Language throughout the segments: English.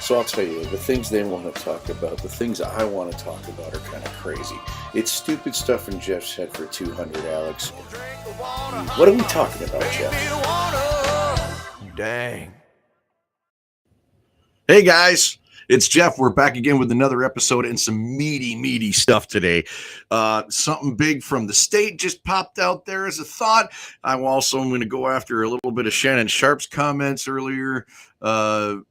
So I'll tell you, the things they want to talk about, the things I want to talk about are kind of crazy. It's stupid stuff in Jeff's head for 200, Alex. What are we talking about, Jeff? Dang. Hey guys, it's Jeff. We're back again with another episode and some meaty stuff today. Something big from the state just popped out there as a thought. I'm going to go after a little bit of Shannon Sharpe's comments earlier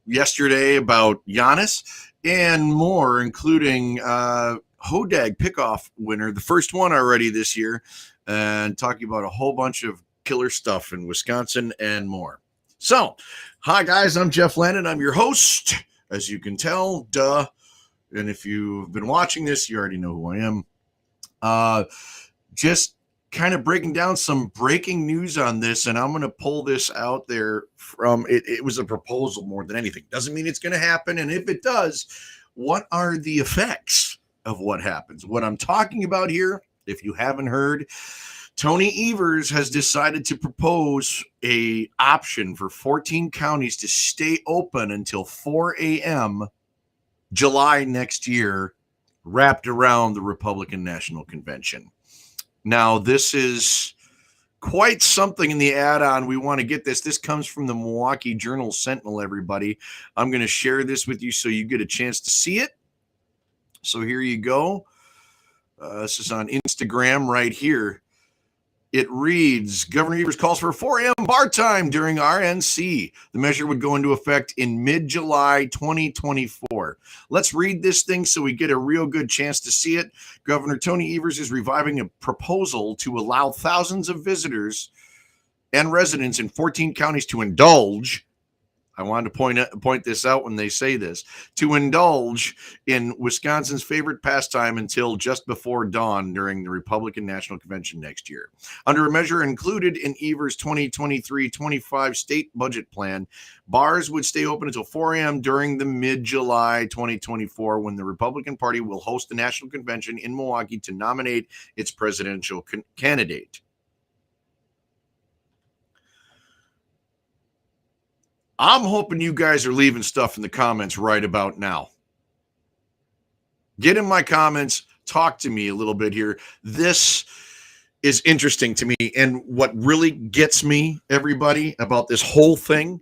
yesterday about Giannis and more, including WRWTAG pickoff winner, the first one already this year, and talking about a whole bunch of killer stuff in Wisconsin and more. So, hi guys, I'm Geoff Landon. I'm your host, as you can tell, duh. And if you've been watching this, you already know who I am. Just kind of breaking down some breaking news on this, and I'm going to pull this out there from it. It was a proposal more than anything. Doesn't mean it's going to happen. And if it does, what are the effects of what happens? What I'm talking about here, if you haven't heard, Tony Evers has decided to propose a option for 14 counties to stay open until 4 a.m. July next year, wrapped around the Republican National Convention. Now, this is quite something in the add-on. We want to get this. This comes from the Milwaukee Journal Sentinel, everybody. I'm going to share this with you so you get a chance to see it. So here you go. This is on Instagram right here. It reads, Governor Evers calls for 4 a.m. bar time during RNC. The measure would go into effect in mid-July 2024. Let's read this thing so we get a real good chance to see it. Governor Tony Evers is reviving a proposal to allow thousands of visitors and residents in 14 counties to indulge. I wanted to point this out when they say this, to indulge in Wisconsin's favorite pastime until just before dawn during the Republican National Convention next year. Under a measure included in Evers' 2023-25 state budget plan, bars would stay open until 4 a.m. during the mid-July 2024 when the Republican Party will host the National Convention in Milwaukee to nominate its presidential candidate. I'm hoping you guys are leaving stuff in the comments right about now. Get in my comments, talk to me a little bit here. This is interesting to me. And what really gets me, everybody, about this whole thing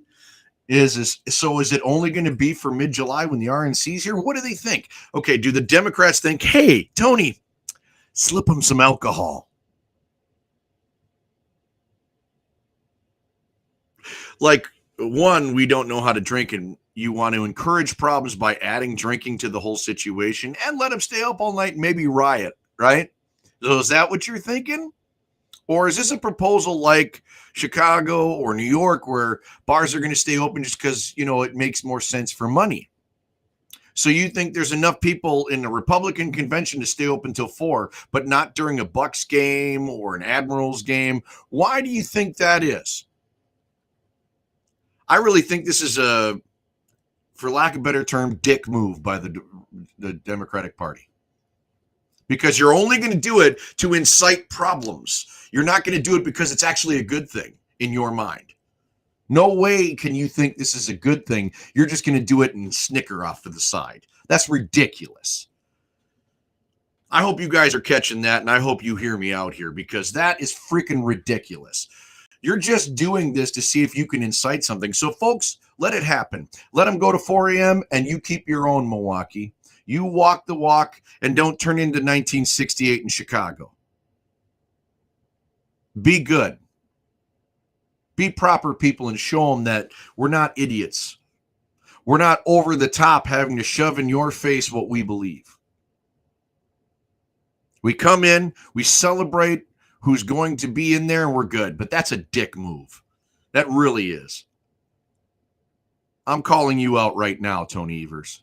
is it only going to be for mid-July when the RNC's here? What do they think? Okay, do the Democrats think, hey, Tony, slip them some alcohol? Like, one, we don't know how to drink, and you want to encourage problems by adding drinking to the whole situation and let them stay up all night and maybe riot, right? So is that what you're thinking? Or is this a proposal like Chicago or New York where bars are going to stay open just because, it makes more sense for money? So you think there's enough people in the Republican convention to stay open till 4, but not during a Bucks game or an Admirals game? Why do you think that is? I really think this is a, for lack of a better term, dick move by the Democratic Party. Because you're only going to do it to incite problems. You're not going to do it because it's actually a good thing in your mind. No way can you think this is a good thing. You're just going to do it and snicker off to the side. That's ridiculous. I hope you guys are catching that, and I hope you hear me out here because that is freaking ridiculous. You're just doing this to see if you can incite something. So, folks, let it happen. Let them go to 4 a.m. and you keep your own, Milwaukee. You walk the walk and don't turn into 1968 in Chicago. Be good. Be proper people and show them that we're not idiots. We're not over the top having to shove in your face what we believe. We come in, we celebrate who's going to be in there, and we're good. But that's a dick move. That really is. I'm calling you out right now, Tony Evers.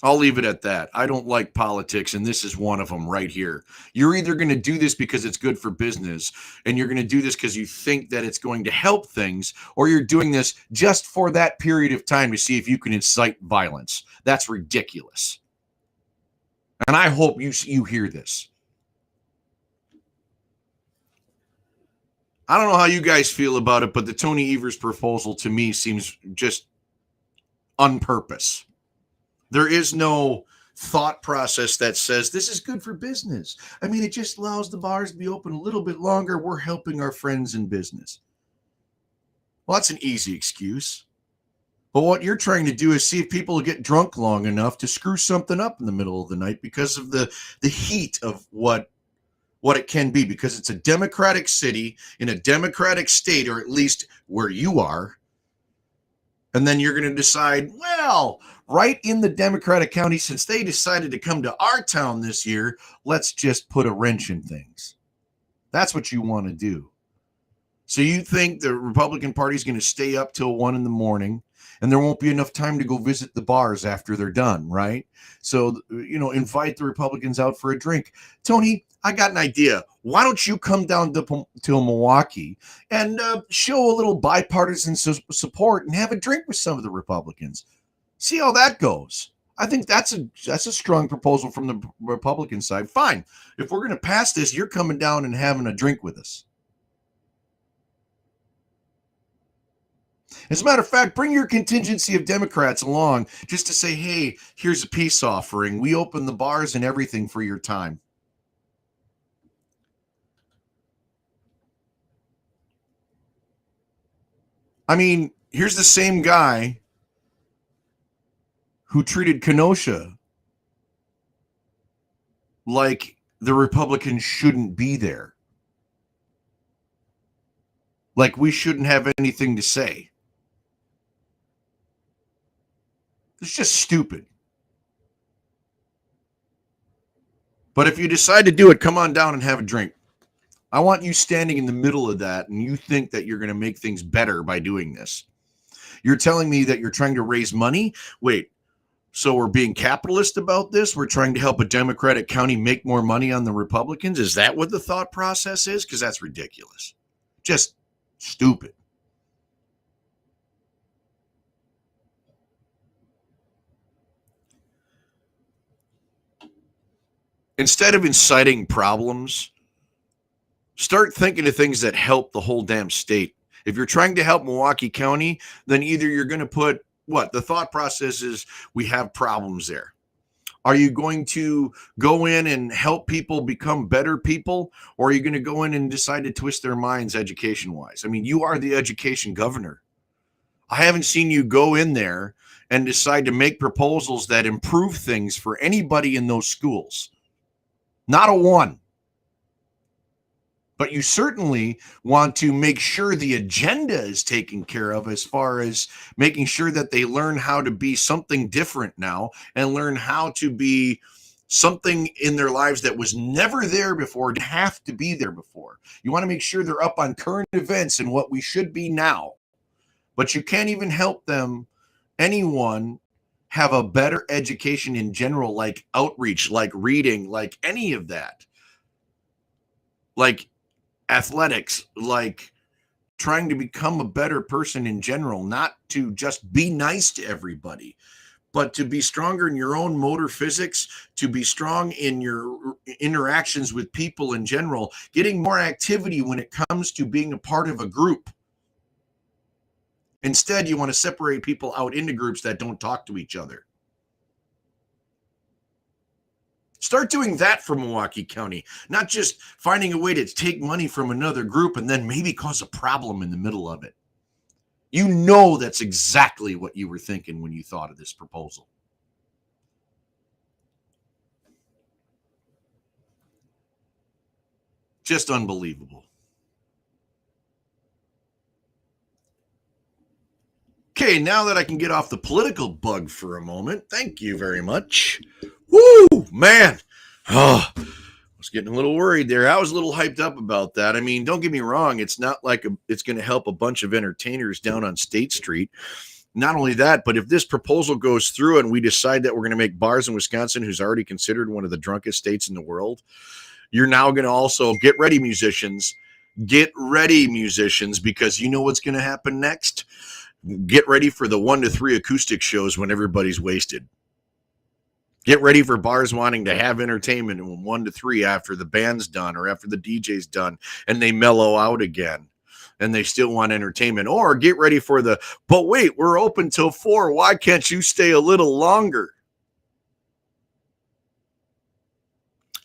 I'll leave it at that. I don't like politics, and this is one of them right here. You're either going to do this because it's good for business, and you're going to do this because you think that it's going to help things, or you're doing this just for that period of time to see if you can incite violence. That's ridiculous. And I hope you hear this. I don't know how you guys feel about it, but the Tony Evers proposal to me seems just on purpose. There is no thought process that says this is good for business. I mean, it just allows the bars to be open a little bit longer. We're helping our friends in business. Well, that's an easy excuse. But what you're trying to do is see if people get drunk long enough to screw something up in the middle of the night because of the heat of what it can be, because it's a democratic city in a democratic state, or at least where you are. And then you're going to decide, well, right in the Democratic county, since they decided to come to our town this year, let's just put a wrench in things. That's what you want to do. So you think the Republican Party is going to stay up till 1 a.m. and there won't be enough time to go visit the bars after they're done, right? So, invite the Republicans out for a drink. Tony, I got an idea. Why don't you come down to Milwaukee and show a little bipartisan support and have a drink with some of the Republicans? See how that goes. I think that's a strong proposal from the Republican side. Fine. If we're going to pass this, you're coming down and having a drink with us. As a matter of fact, bring your contingency of Democrats along just to say, hey, here's a peace offering. We open the bars and everything for your time. I mean, here's the same guy who treated Kenosha like the Republicans shouldn't be there. Like we shouldn't have anything to say. It's just stupid. But if you decide to do it, come on down and have a drink. I want you standing in the middle of that, and you think that you're going to make things better by doing this. You're telling me that you're trying to raise money? Wait, so we're being capitalist about this? We're trying to help a Democratic county make more money on the Republicans? Is that what the thought process is? Because that's ridiculous. Just stupid. Instead of inciting problems, start thinking of things that help the whole damn state. If you're trying to help Milwaukee County, then either you're going to put the thought process is we have problems there. Are you going to go in and help people become better people? Or are you going to go in and decide to twist their minds education-wise? I mean, you are the education governor. I haven't seen you go in there and decide to make proposals that improve things for anybody in those schools. Not a one. But you certainly want to make sure the agenda is taken care of as far as making sure that they learn how to be something different now and learn how to be something in their lives that was never there before, didn't have to be there before. You want to make sure they're up on current events and what we should be now. But you can't even help anyone have a better education in general, like outreach, like reading, like any of that. Like athletics, like trying to become a better person in general, not to just be nice to everybody, but to be stronger in your own motor physics, to be strong in your interactions with people in general, getting more activity when it comes to being a part of a group. Instead, you want to separate people out into groups that don't talk to each other. Start doing that for Milwaukee County, not just finding a way to take money from another group and then maybe cause a problem in the middle of it. You know that's exactly what you were thinking when you thought of this proposal. Just unbelievable. Okay, now that I can get off the political bug for a moment, thank you very much. Woo, man. Oh, I was getting a little worried there. I was a little hyped up about that. I mean, don't get me wrong. It's not like it's going to help a bunch of entertainers down on State Street. Not only that, but if this proposal goes through and we decide that we're going to make bars in Wisconsin, who's already considered one of the drunkest states in the world, you're now going to also get ready, musicians, because you know what's going to happen next? Get ready for the 1 to 3 acoustic shows when everybody's wasted. Get ready for bars wanting to have entertainment in 1 to 3 after the band's done or after the DJ's done and they mellow out again. and they still want entertainment. Or get ready for but wait, we're open till 4. Why can't you stay a little longer?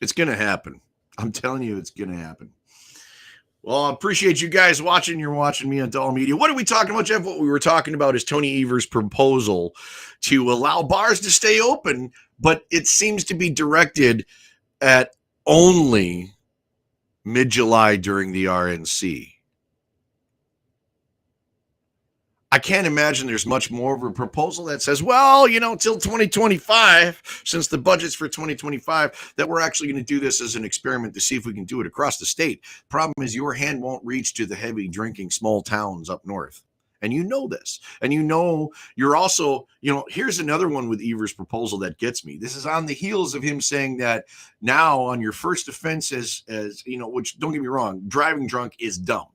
It's going to happen. I'm telling you, it's going to happen. Well, I appreciate you guys watching. You're watching me on DAHL Media. What are we talking about, Jeff? What we were talking about is Tony Evers' proposal to allow bars to stay open, but it seems to be directed at only mid-July during the RNC. I can't imagine there's much more of a proposal that says, well, till 2025, since the budget's for 2025, that we're actually going to do this as an experiment to see if we can do it across the state. Problem is your hand won't reach to the heavy drinking small towns up north. And you know this. And you're also, here's another one with Evers' proposal that gets me. This is on the heels of him saying that now on your first offense as which don't get me wrong, driving drunk is dumb.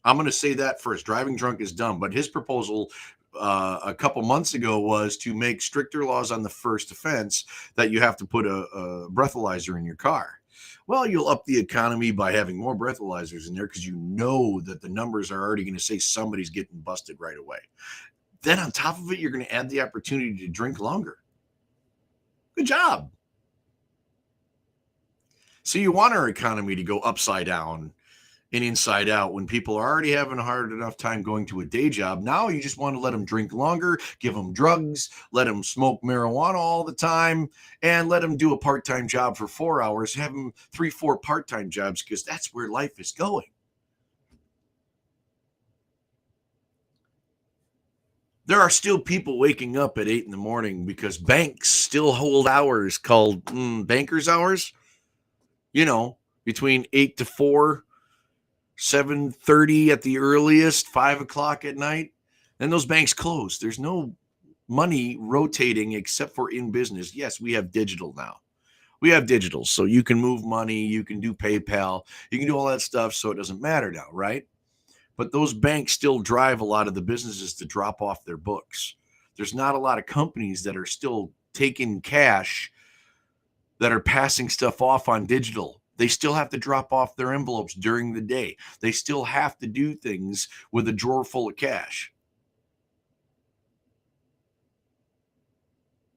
I'm going to say that first. Driving drunk is dumb. But his proposal a couple months ago was to make stricter laws on the first offense that you have to put a breathalyzer in your car. Well, you'll up the economy by having more breathalyzers in there because you know that the numbers are already going to say somebody's getting busted right away. Then on top of it, you're going to add the opportunity to drink longer. Good job. So you want our economy to go upside down and inside out when people are already having a hard enough time going to a day job. Now you just want to let them drink longer, give them drugs, let them smoke marijuana all the time, and let them do a part-time job for 4 hours, have them 3-4 part-time jobs because that's where life is going. There are still people waking up at 8 in the morning because banks still hold hours called banker's hours, between 8 to 4, 7:30 at the earliest, 5 o'clock at night. And those banks close. There's no money rotating except for in business. Yes, we have digital now. We have digital. So you can move money. You can do PayPal. You can do all that stuff. So it doesn't matter now, right? But those banks still drive a lot of the businesses to drop off their books. There's not a lot of companies that are still taking cash that are passing stuff off on digital. They still have to drop off their envelopes during the day. They still have to do things with a drawer full of cash.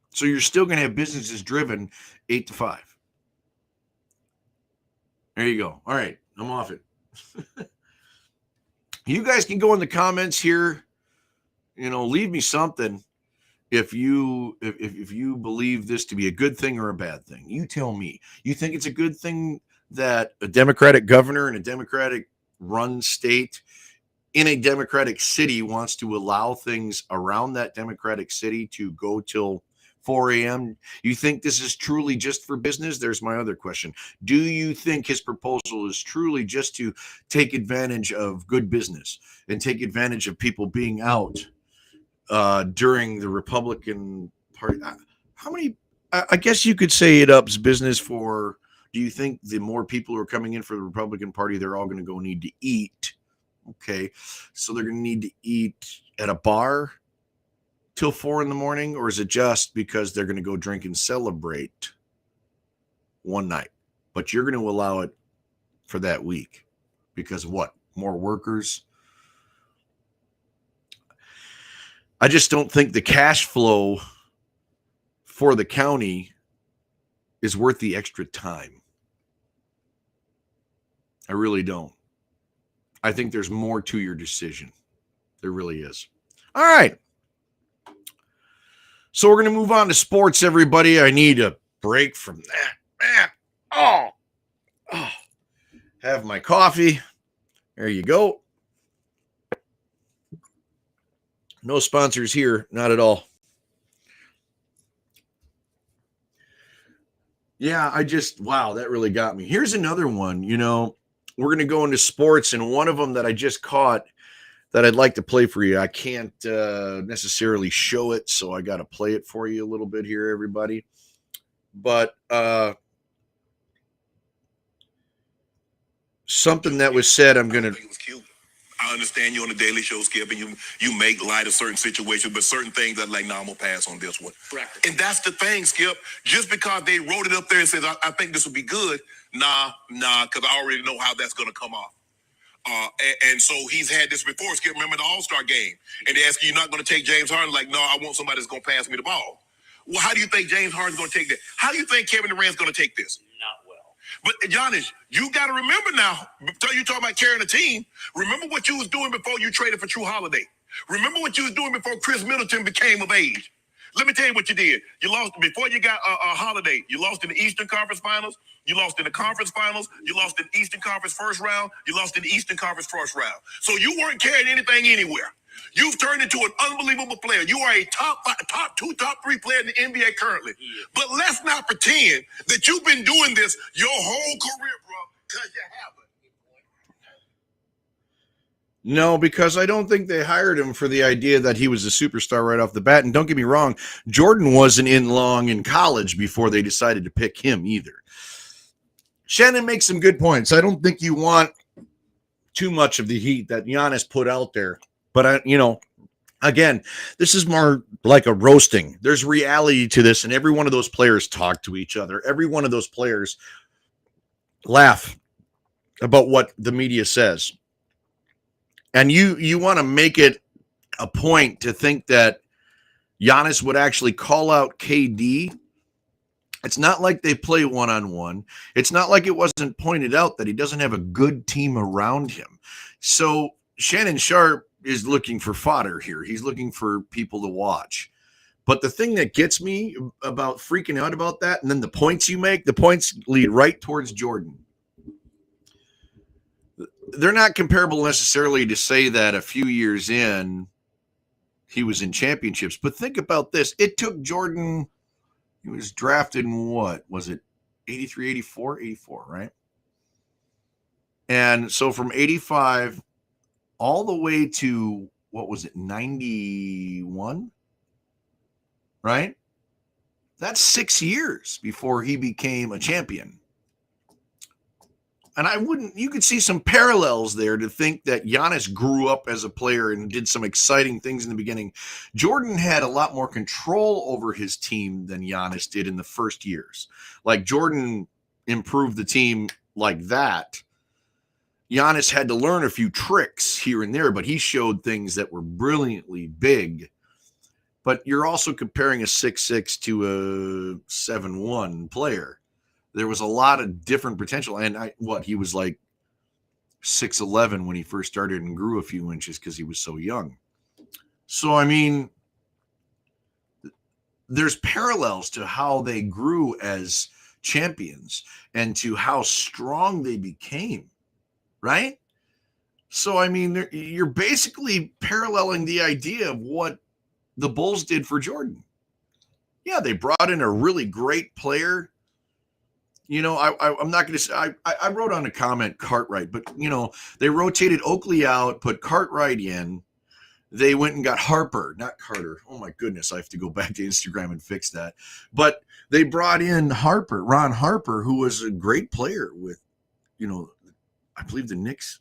So you're still going to have businesses driven 8 to 5. There you go. All right, I'm off it. You guys can go in the comments here, leave me something if you believe this to be a good thing or a bad thing. You tell me. You think it's a good thing that a Democratic governor in a Democratic run state in a Democratic city wants to allow things around that Democratic city to go till 4 a.m. You think this is truly just for business? There's my other question. Do you think his proposal is truly just to take advantage of good business and take advantage of people being out during the Republican Party? How many, I guess you could say it ups business for, do you think the more people who are coming in for the Republican Party, they're all going to go need to eat? Okay. So they're going to need to eat at a bar till 4 in the morning, or is it just because they're going to go drink and celebrate one night? But you're going to allow it for that week because what? More workers? I just don't think the cash flow for the county is worth the extra time. I really don't. I think there's more to your decision. There really is. All right. So we're going to move on to sports, everybody. I need a break from that. Man. Oh. Have my coffee. There you go. No sponsors here. Not at all. Yeah, wow, that really got me. Here's another one. We're going to go into sports, and one of them that I just caught that I'd like to play for you. I can't necessarily show it, so I got to play it for you a little bit here, everybody. But something that was said, I'm going to... I understand you on the Daily Show, Skip, and you make light of certain situations, but certain things that I'm going to pass on this one. Correct. And that's the thing, Skip. Just because they wrote it up there and said, I think this will be good, nah, because I already know how that's going to come off. And so he's had this before. Skip, remember the All-Star game, and they ask you, "You're not going to take James Harden?" Like, no, I want somebody that's going to pass me the ball. Well, how do you think James Harden's going to take that? How do you think Kevin Durant's going to take this? Not well. But Giannis, you got to remember now. You talk about carrying a team. Remember what you was doing before you traded for True Holiday. Remember what you was doing before Chris Middleton became of age. Let me tell you what you did. You lost before you got a Holiday. You lost in the Eastern Conference Finals. You lost in the Conference Finals. You lost in the Eastern Conference first round. You lost in the Eastern Conference first round. So you weren't carrying anything anywhere. You've turned into an unbelievable player. You are a top 3 player in the NBA currently. Yeah. But let's not pretend that you've been doing this your whole career, bro, because you haven't. No, because I don't think they hired him for the idea that he was a superstar right off the bat. And don't get me wrong, Jordan wasn't in long in college before they decided to pick him either. Shannon makes some good points. I don't think you want too much of the heat that Giannis put out there. But, again, this is more like a roasting. There's reality to this, and every one of those players talk to each other. Every one of those players laugh about what the media says. And you want to make it a point to think that Giannis would actually call out KD. It's not like they play one-on-one. It's not like it wasn't pointed out that he doesn't have a good team around him. So Shannon Sharpe is looking for fodder here. He's looking for people to watch. But the thing that gets me about freaking out about that, and then the points you make, the points lead right towards Jordan. They're not comparable necessarily to say that a few years in, he was in championships. But think about this. It took Jordan, he was drafted in what? Was it 83, 84? 84, right? And so from 85 all the way to, what was it, 91? Right? That's 6 years before he became a champion. And you could see some parallels there to think that Giannis grew up as a player and did some exciting things in the beginning. Jordan had a lot more control over his team than Giannis did in the first years. Like Jordan improved the team like that. Giannis had to learn a few tricks here and there, but he showed things that were brilliantly big. But you're also comparing a 6'6" to a 7'1" player. There was a lot of different potential. And he was like 6'11" when he first started and grew a few inches because he was so young. So, I mean, there's parallels to how they grew as champions and to how strong they became, right? So, I mean, you're basically paralleling the idea of what the Bulls did for Jordan. Yeah, they brought in a really great player. I'm not going to say, I wrote on a comment Cartwright, but, they rotated Oakley out, put Cartwright in. They went and got Harper, not Carter. Oh, my goodness. I have to go back to Instagram and fix that. But they brought in Ron Harper, who was a great player with, I believe the Knicks,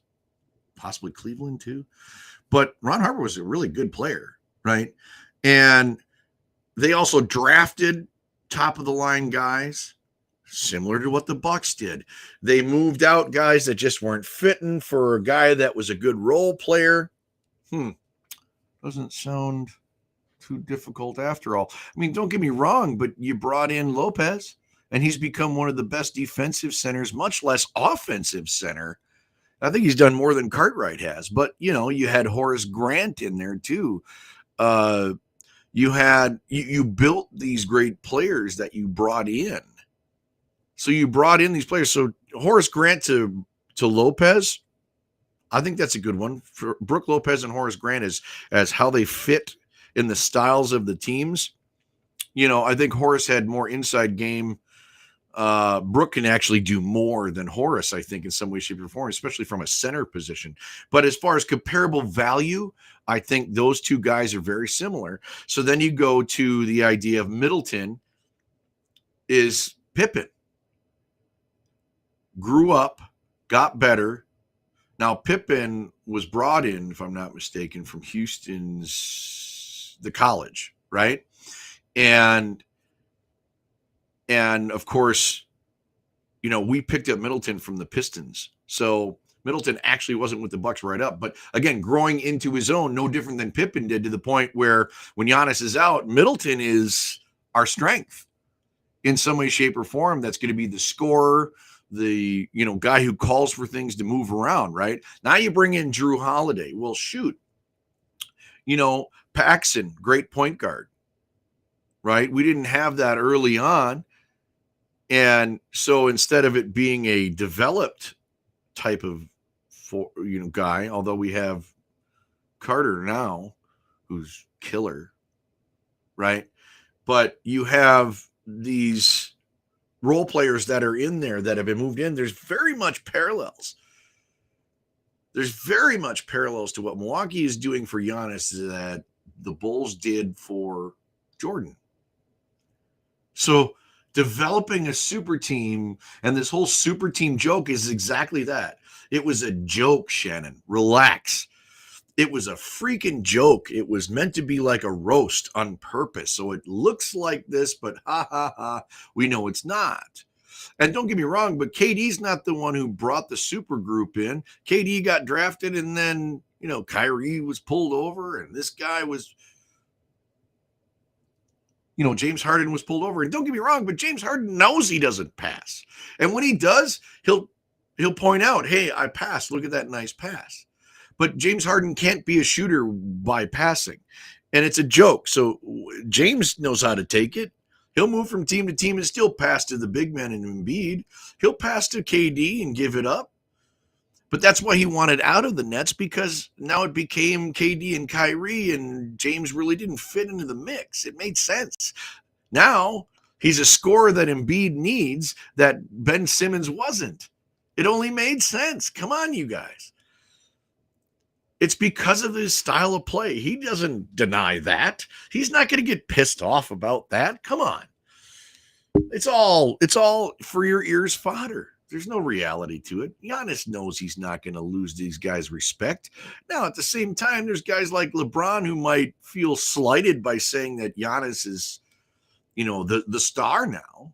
possibly Cleveland too. But Ron Harper was a really good player, right? And they also drafted top-of-the-line guys, similar to what the Bucks did. They moved out guys that just weren't fitting for a guy that was a good role player. Doesn't sound too difficult after all. I mean, don't get me wrong, but you brought in Lopez, and he's become one of the best defensive centers, much less offensive center. I think he's done more than Cartwright has. But, you had Horace Grant in there too. You built these great players that you brought in. So you brought in these players. So Horace Grant to Lopez, I think that's a good one for Brook Lopez and Horace Grant as how they fit in the styles of the teams. I think Horace had more inside game. Brook can actually do more than Horace, I think, in some way, shape, or form, especially from a center position. But as far as comparable value, I think those two guys are very similar. So then you go to the idea of Middleton is Pippen. Grew up, got better. Now, Pippen was brought in, if I'm not mistaken, from the college, right? And of course, we picked up Middleton from the Pistons. So Middleton actually wasn't with the Bucks right up, but again, growing into his own, no different than Pippen did, to the point where when Giannis is out, Middleton is our strength in some way, shape, or form. That's going to be the scorer, the guy who calls for things to move around. Right now, you bring in Drew Holiday. Well, shoot, Paxson, great point guard. Right, we didn't have that early on, and so instead of it being a developed type of guy, although we have Carter now, who's killer, right? But you have these role players that are in there that have been moved in. There's very much parallels. There's very much parallels to what Milwaukee is doing for Giannis that the Bulls did for Jordan. So developing a super team, and this whole super team joke is exactly that. It was a joke, Shannon. Relax. It was a freaking joke. It was meant to be like a roast on purpose. So it looks like this, but ha ha ha, we know it's not. And don't get me wrong, but KD's not the one who brought the super group in. KD got drafted, and then, Kyrie was pulled over, and this guy was, James Harden was pulled over. And don't get me wrong, but James Harden knows he doesn't pass. And when he does, he'll point out, hey, I passed. Look at that nice pass. But James Harden can't be a shooter by passing. And it's a joke. So James knows how to take it. He'll move from team to team and still pass to the big man in Embiid. He'll pass to KD and give it up. But that's why he wanted out of the Nets, because now it became KD and Kyrie, and James really didn't fit into the mix. It made sense. Now he's a scorer that Embiid needs that Ben Simmons wasn't. It only made sense. Come on, you guys. It's because of his style of play. He doesn't deny that. He's not going to get pissed off about that. Come on. It's all for your ears fodder. There's no reality to it. Giannis knows he's not going to lose these guys' respect. Now, at the same time, there's guys like LeBron who might feel slighted by saying that Giannis is, the star now.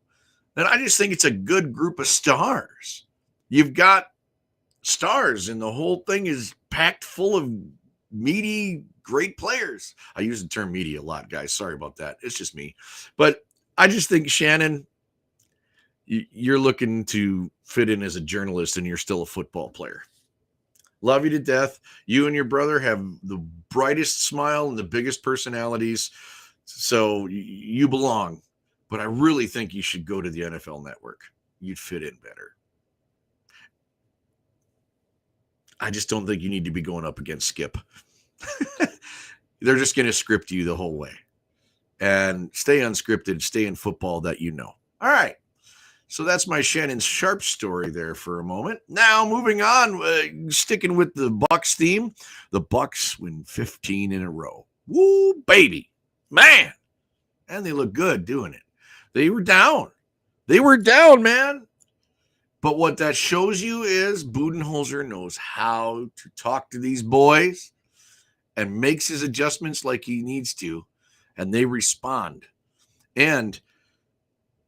And I just think it's a good group of stars. You've got stars, and the whole thing is packed full of meaty, great players. I use the term meaty a lot, guys. Sorry about that. It's just me. But I just think, Shannon, you're looking to fit in as a journalist, and you're still a football player. Love you to death. You and your brother have the brightest smile and the biggest personalities, so you belong. But I really think you should go to the NFL Network. You'd fit in better. I just don't think you need to be going up against Skip. They're just going to script you the whole way. And stay unscripted, stay in football that you know. All right. So that's my Shannon Sharpe story there for a moment. Now, moving on, sticking with the Bucks theme. The Bucks win 15 in a row. Woo, baby. Man. And they look good doing it. They were down. They were down, man. But what that shows you is Budenholzer knows how to talk to these boys and makes his adjustments like he needs to, and they respond. And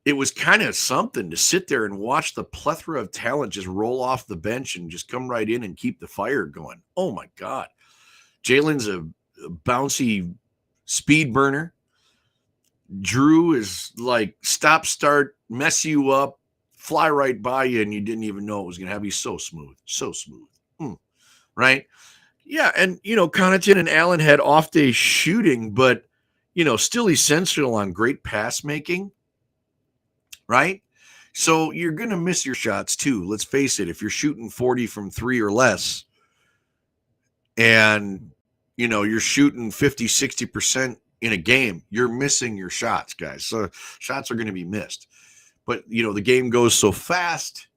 it was kind of something to sit there and watch the plethora of talent just roll off the bench and just come right in and keep the fire going. Oh, my God. Jalen's a bouncy speed burner. Drew is like stop, start, mess you up, fly right by you, and you didn't even know it was going to have you. So smooth. Right? Yeah, and, Connaughton and Allen had off-day shooting, but, still essential on great pass making, right? So you're going to miss your shots, too. Let's face it. If you're shooting 40 from 3 or less, and, you're shooting 50, 60% in a game, you're missing your shots, guys. So shots are going to be missed. But, the game goes so fast,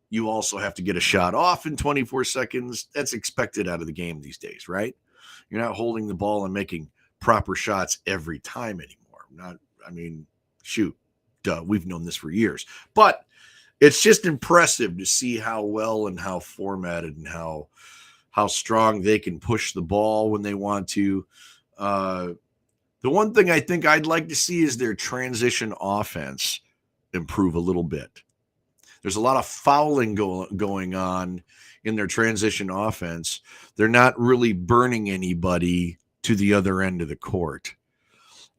you also have to get a shot off in 24 seconds. That's expected out of the game these days, right? You're not holding the ball and making proper shots every time anymore. Duh, we've known this for years. But it's just impressive to see how well and how formatted and how strong they can push the ball when they want to. The one thing I think I'd like to see is their transition offense improve a little bit. There's a lot of fouling going on in their transition offense. They're not really burning anybody to the other end of the court.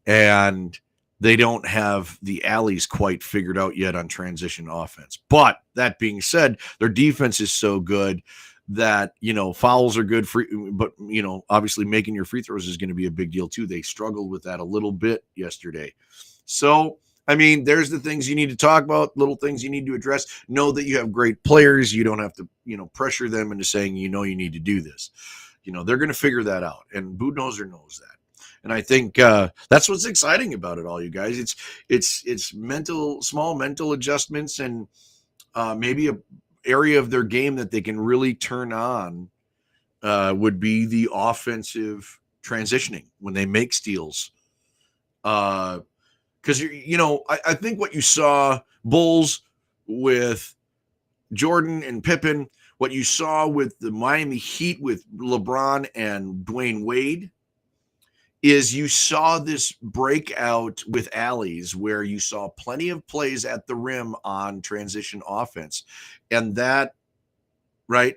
And they don't have the alleys quite figured out yet on transition offense. But that being said, their defense is so good that, fouls are good for, but, obviously making your free throws is going to be a big deal too. They struggled with that a little bit yesterday. So, there's the things you need to talk about, little things you need to address. Know that you have great players. You don't have to, pressure them into saying, you need to do this. They're going to figure that out. And Budenholzer knows that. And I think that's what's exciting about it all, you guys. It's small mental adjustments, and maybe a area of their game that they can really turn on would be the offensive transitioning when they make steals. Because I think what you saw Bulls with Jordan and Pippen, what you saw with the Miami Heat with LeBron and Dwayne Wade, is you saw this breakout with alleys where you saw plenty of plays at the rim on transition offense. And that, right?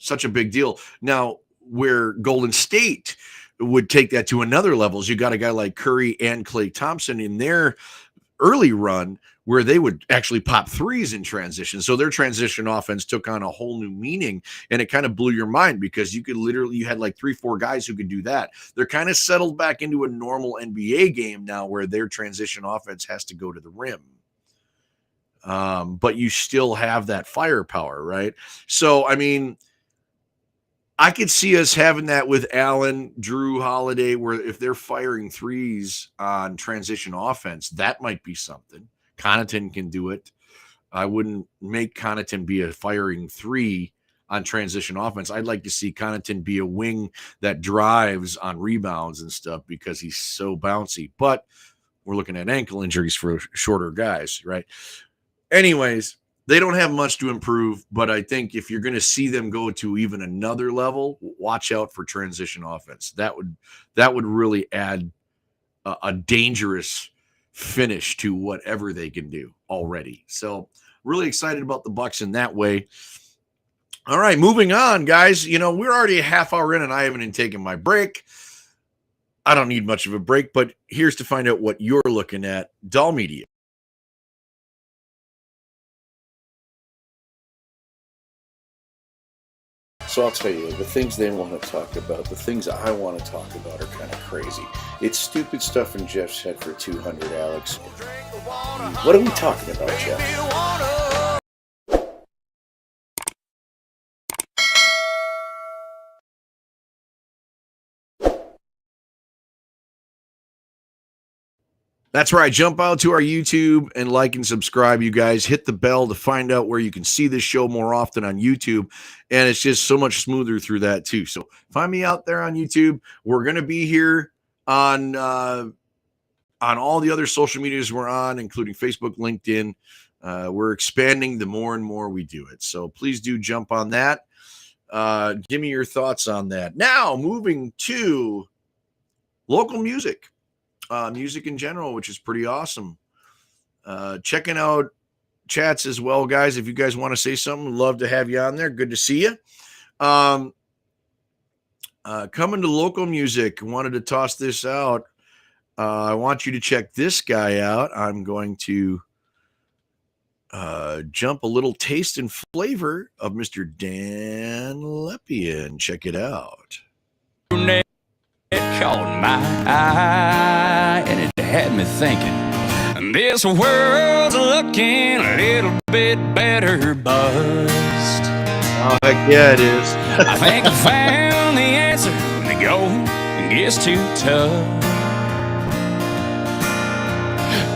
Such a big deal. Now, where Golden State would take that to another level is you got a guy like Curry and Klay Thompson in their early run where they would actually pop threes in transition. So their transition offense took on a whole new meaning, and it kind of blew your mind because you had like 3-4 guys who could do that. They're kind of settled back into a normal NBA game now where their transition offense has to go to the rim. But you still have that firepower, right? So, I could see us having that with Allen, Drew, Holiday, where if they're firing threes on transition offense, that might be something. Connaughton can do it. I wouldn't make Connaughton be a firing three on transition offense. I'd like to see Connaughton be a wing that drives on rebounds and stuff because he's so bouncy. But we're looking at ankle injuries for shorter guys, right? Anyways, they don't have much to improve, but I think if you're going to see them go to even another level, watch out for transition offense. That would really add a dangerous finish to whatever they can do already. So really excited about the Bucks in that way. All right, moving on, guys. We're already a half hour in and I haven't even taken my break. I don't need much of a break, but here's to find out what you're looking at. DAHL Media. So I'll tell you, the things they want to talk about, the things I want to talk about are kind of crazy. It's stupid stuff in Jeff's head for 200, Alex. What are we talking about, Jeff? That's right. Jump out to our YouTube and like and subscribe, you guys. Hit the bell to find out where you can see this show more often on YouTube. And it's just so much smoother through that too. So find me out there on YouTube. We're going to be here on all the other social medias we're on, including Facebook, LinkedIn. We're expanding the more and more we do it. So please do jump on that. Give me your thoughts on that. Now, moving to local music. Music in general, which is pretty awesome. Checking out chats as well, guys. If you guys want to say something, love to have you on there. Good to see you. Coming to local music, wanted to toss this out. I want you to check this guy out. I'm going to jump a little taste and flavor of Mr. Dan Liepien. Check it out. It caught my eye and it had me thinking, this world's looking a little bit better buzzed. Oh, heck yeah, it is. I think I found the answer when the going gets too tough.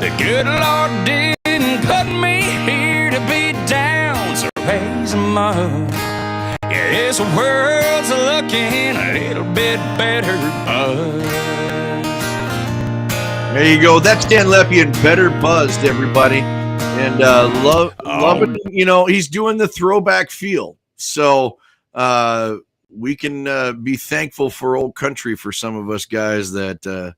The good Lord didn't put me here to be down, so raise 'em up. Yeah, this world's looking a little bit better buzzed. There you go. That's Dan Liepien, Better Buzzed, everybody. And loving, he's doing the throwback feel. So we can be thankful for old country for some of us guys that are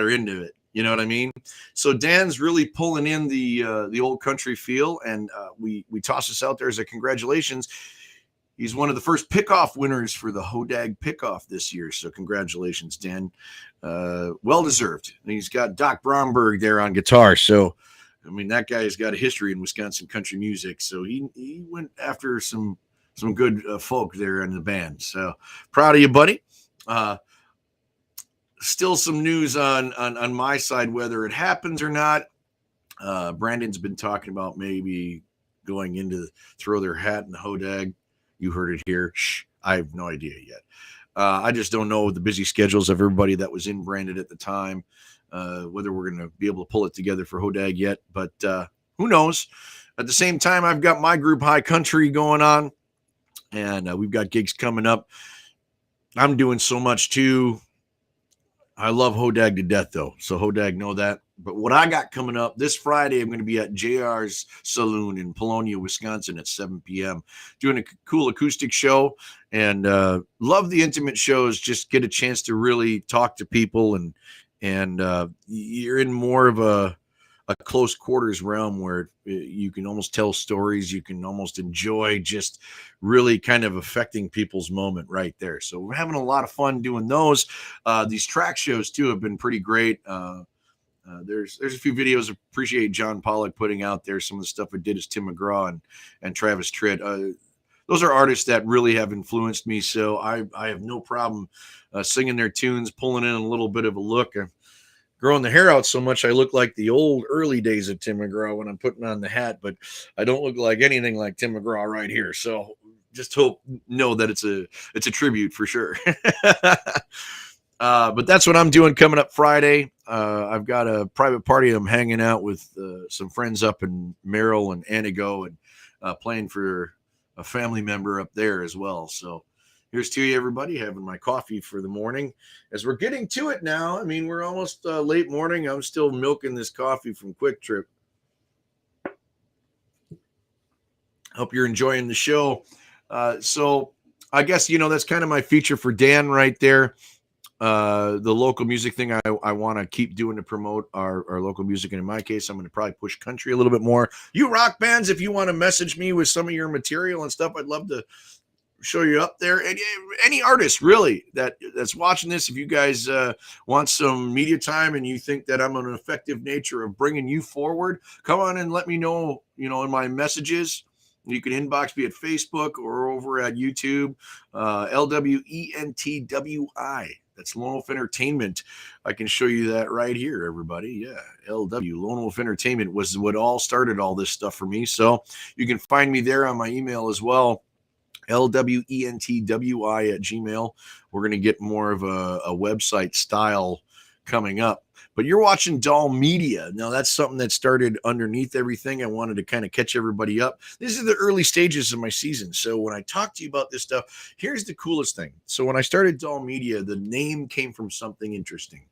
into it. You know what I mean? So Dan's really pulling in the old country feel, and we toss this out there as a congratulations. He's one of the first pickoff winners for the Hodag pickoff this year. So congratulations, Dan. Well deserved. And he's got Doc Bromberg there on guitar. So I mean, that guy's got a history in Wisconsin country music. So he went after some good folk there in the band. So proud of you, buddy. Still some news on my side, whether it happens or not. Brandon's been talking about maybe going into throw their hat in the Hodag. You heard it here. Shh, I have no idea yet. I just don't know the busy schedules of everybody that was in Brandon at the time, whether we're going to be able to pull it together for Hodag yet. But who knows? At the same time, I've got my group High Country going on, and we've got gigs coming up. I'm doing so much too. I love Hodag to death, though. So Hodag, know that. But what I got coming up this Friday, I'm going to be at JR's Saloon in Polonia, Wisconsin at 7 p.m. doing a cool acoustic show, and love the intimate shows. Just get a chance to really talk to people, and you're in more of a close quarters realm where you can almost tell stories. You can almost enjoy just really kind of affecting people's moment right there. So we're having a lot of fun doing those. These track shows too have been pretty great. There's a few videos. Appreciate John Pollock putting out there. Some of the stuff I did is Tim McGraw and Travis Tritt. Those are artists that really have influenced me. So I have no problem singing their tunes, pulling in a little bit of a look. Growing the hair out so much, I look like the old early days of Tim McGraw when I'm putting on the hat, but I don't look like anything like Tim McGraw right here. So just know that it's a tribute for sure. But that's what I'm doing coming up Friday. I've got a private party. I'm hanging out with some friends up in Merrill and Antigo, and playing for a family member up there as well. So here's to you, everybody, having my coffee for the morning. As we're getting to it now, I mean, we're almost late morning. I'm still milking this coffee from Quick Trip. Hope you're enjoying the show. So I guess, that's kind of my feature for Dan right there. The local music thing I want to keep doing to promote our local music. And in my case, I'm going to probably push country a little bit more. You rock bands, if you want to message me with some of your material and stuff, I'd love to show you up there. And any artist really that's watching this, if you guys want some media time and you think that I'm an effective nature of bringing you forward, come on and let me know, in my messages. You can inbox me at Facebook or over at YouTube, LWENTWI. That's Lone Wolf Entertainment. I can show you that right here, everybody. Yeah, LW, Lone Wolf Entertainment was what all started all this stuff for me. So you can find me there on my email as well, LWENTWI@gmail. We're going to get more of a website style coming up. But you're watching DAHL Media. Now, that's something that started underneath everything. I wanted to kind of catch everybody up. This is the early stages of my season. So when I talk to you about this stuff, here's the coolest thing. So when I started DAHL Media, the name came from something interesting.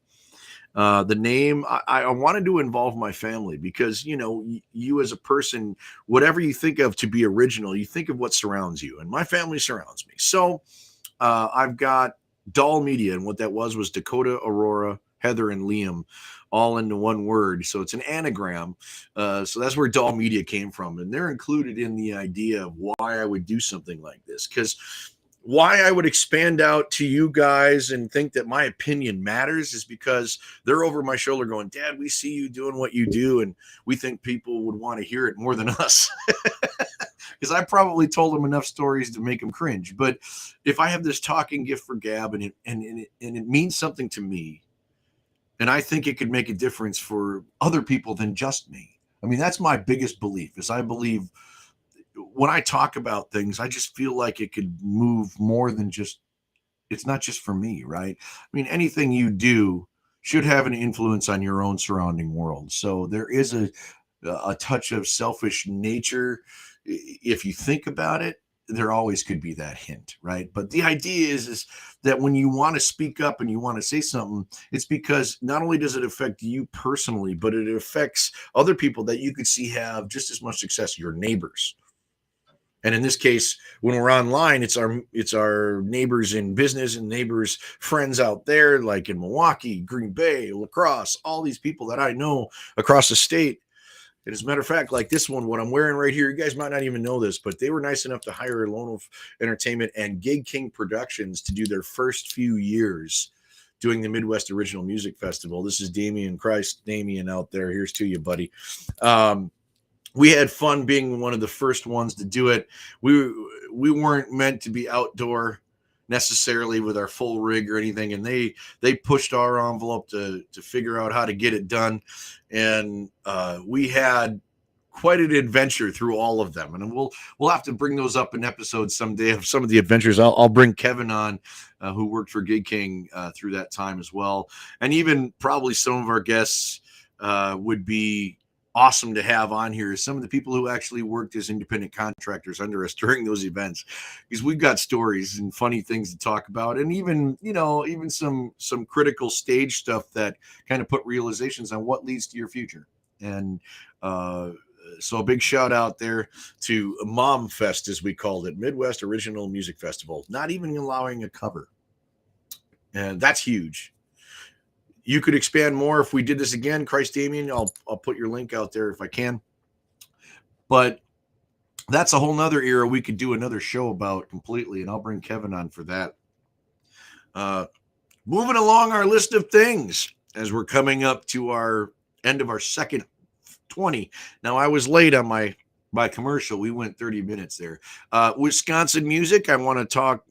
The name, I wanted to involve my family because, you as a person, whatever you think of to be original, you think of what surrounds you. And my family surrounds me. So I've got DAHL Media. And what that was Dakota, Aurora, Heather, and Liam, all into one word. So it's an anagram. So that's where DAHL Media came from. And they're included in the idea of why I would do something like this. Because why I would expand out to you guys and think that my opinion matters is because they're over my shoulder going, Dad, we see you doing what you do, and we think people would want to hear it more than us. Because I probably told them enough stories to make them cringe. But if I have this talking gift for Gab and it means something to me, and I think it could make a difference for other people than just me. I mean, that's my biggest belief, is I believe when I talk about things, I just feel like it could move more than just, it's not just for me, right? I mean, anything you do should have an influence on your own surrounding world. So there is a touch of selfish nature. If you think about it, there always could be that hint, right? But the idea is that when you want to speak up and you want to say something, it's because not only does it affect you personally, but it affects other people that you could see have just as much success, your neighbors. And in this case, when we're online, it's our neighbors in business and neighbors, friends out there, like in Milwaukee, Green Bay, La Crosse, all these people that I know across the state. And as a matter of fact, like this one, what I'm wearing right here, you guys might not even know this, but they were nice enough to hire Lone Wolf Entertainment and Gig King Productions to do their first few years doing the Midwest Original Music Festival. This is Damian Christ, Damian out there. Here's to you, buddy. We had fun being one of the first ones to do it. We weren't meant to be outdoor necessarily with our full rig or anything, and they pushed our envelope to figure out how to get it done, and we had quite an adventure through all of them, and we'll have to bring those up in episodes someday of some of the adventures. I'll bring Kevin on, who worked for Gig King through that time as well, and even probably some of our guests would be awesome to have on here. Some of the people who actually worked as independent contractors under us during those events, because we've got stories and funny things to talk about, and even some critical stage stuff that kind of put realizations on what leads to your future. And so a big shout out there to Mom Fest, as we called it, Midwest Original Music Festival, not even allowing a cover, and that's huge. You could expand more if we did this again. Christ, Damien, I'll put your link out there if I can. But that's a whole nother era we could do another show about completely, and I'll bring Kevin on for that. Moving along our list of things as we're coming up to our end of our second 20. Now, I was late on my commercial. We went 30 minutes there. Wisconsin music, I want to talk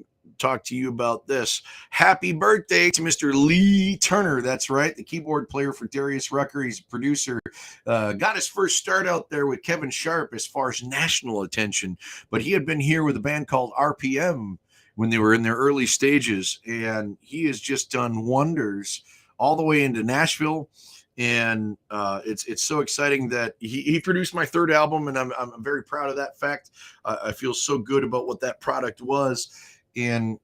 to you about this. Happy birthday to Mr. Lee Turner. That's right, the keyboard player for Darius Rucker. He's a producer. Got his first start out there with Kevin Sharpe as far as national attention, but he had been here with a band called RPM when they were in their early stages, and he has just done wonders all the way into Nashville. And it's so exciting that he produced my third album, and I'm very proud of that fact. I feel so good about what that product was. And,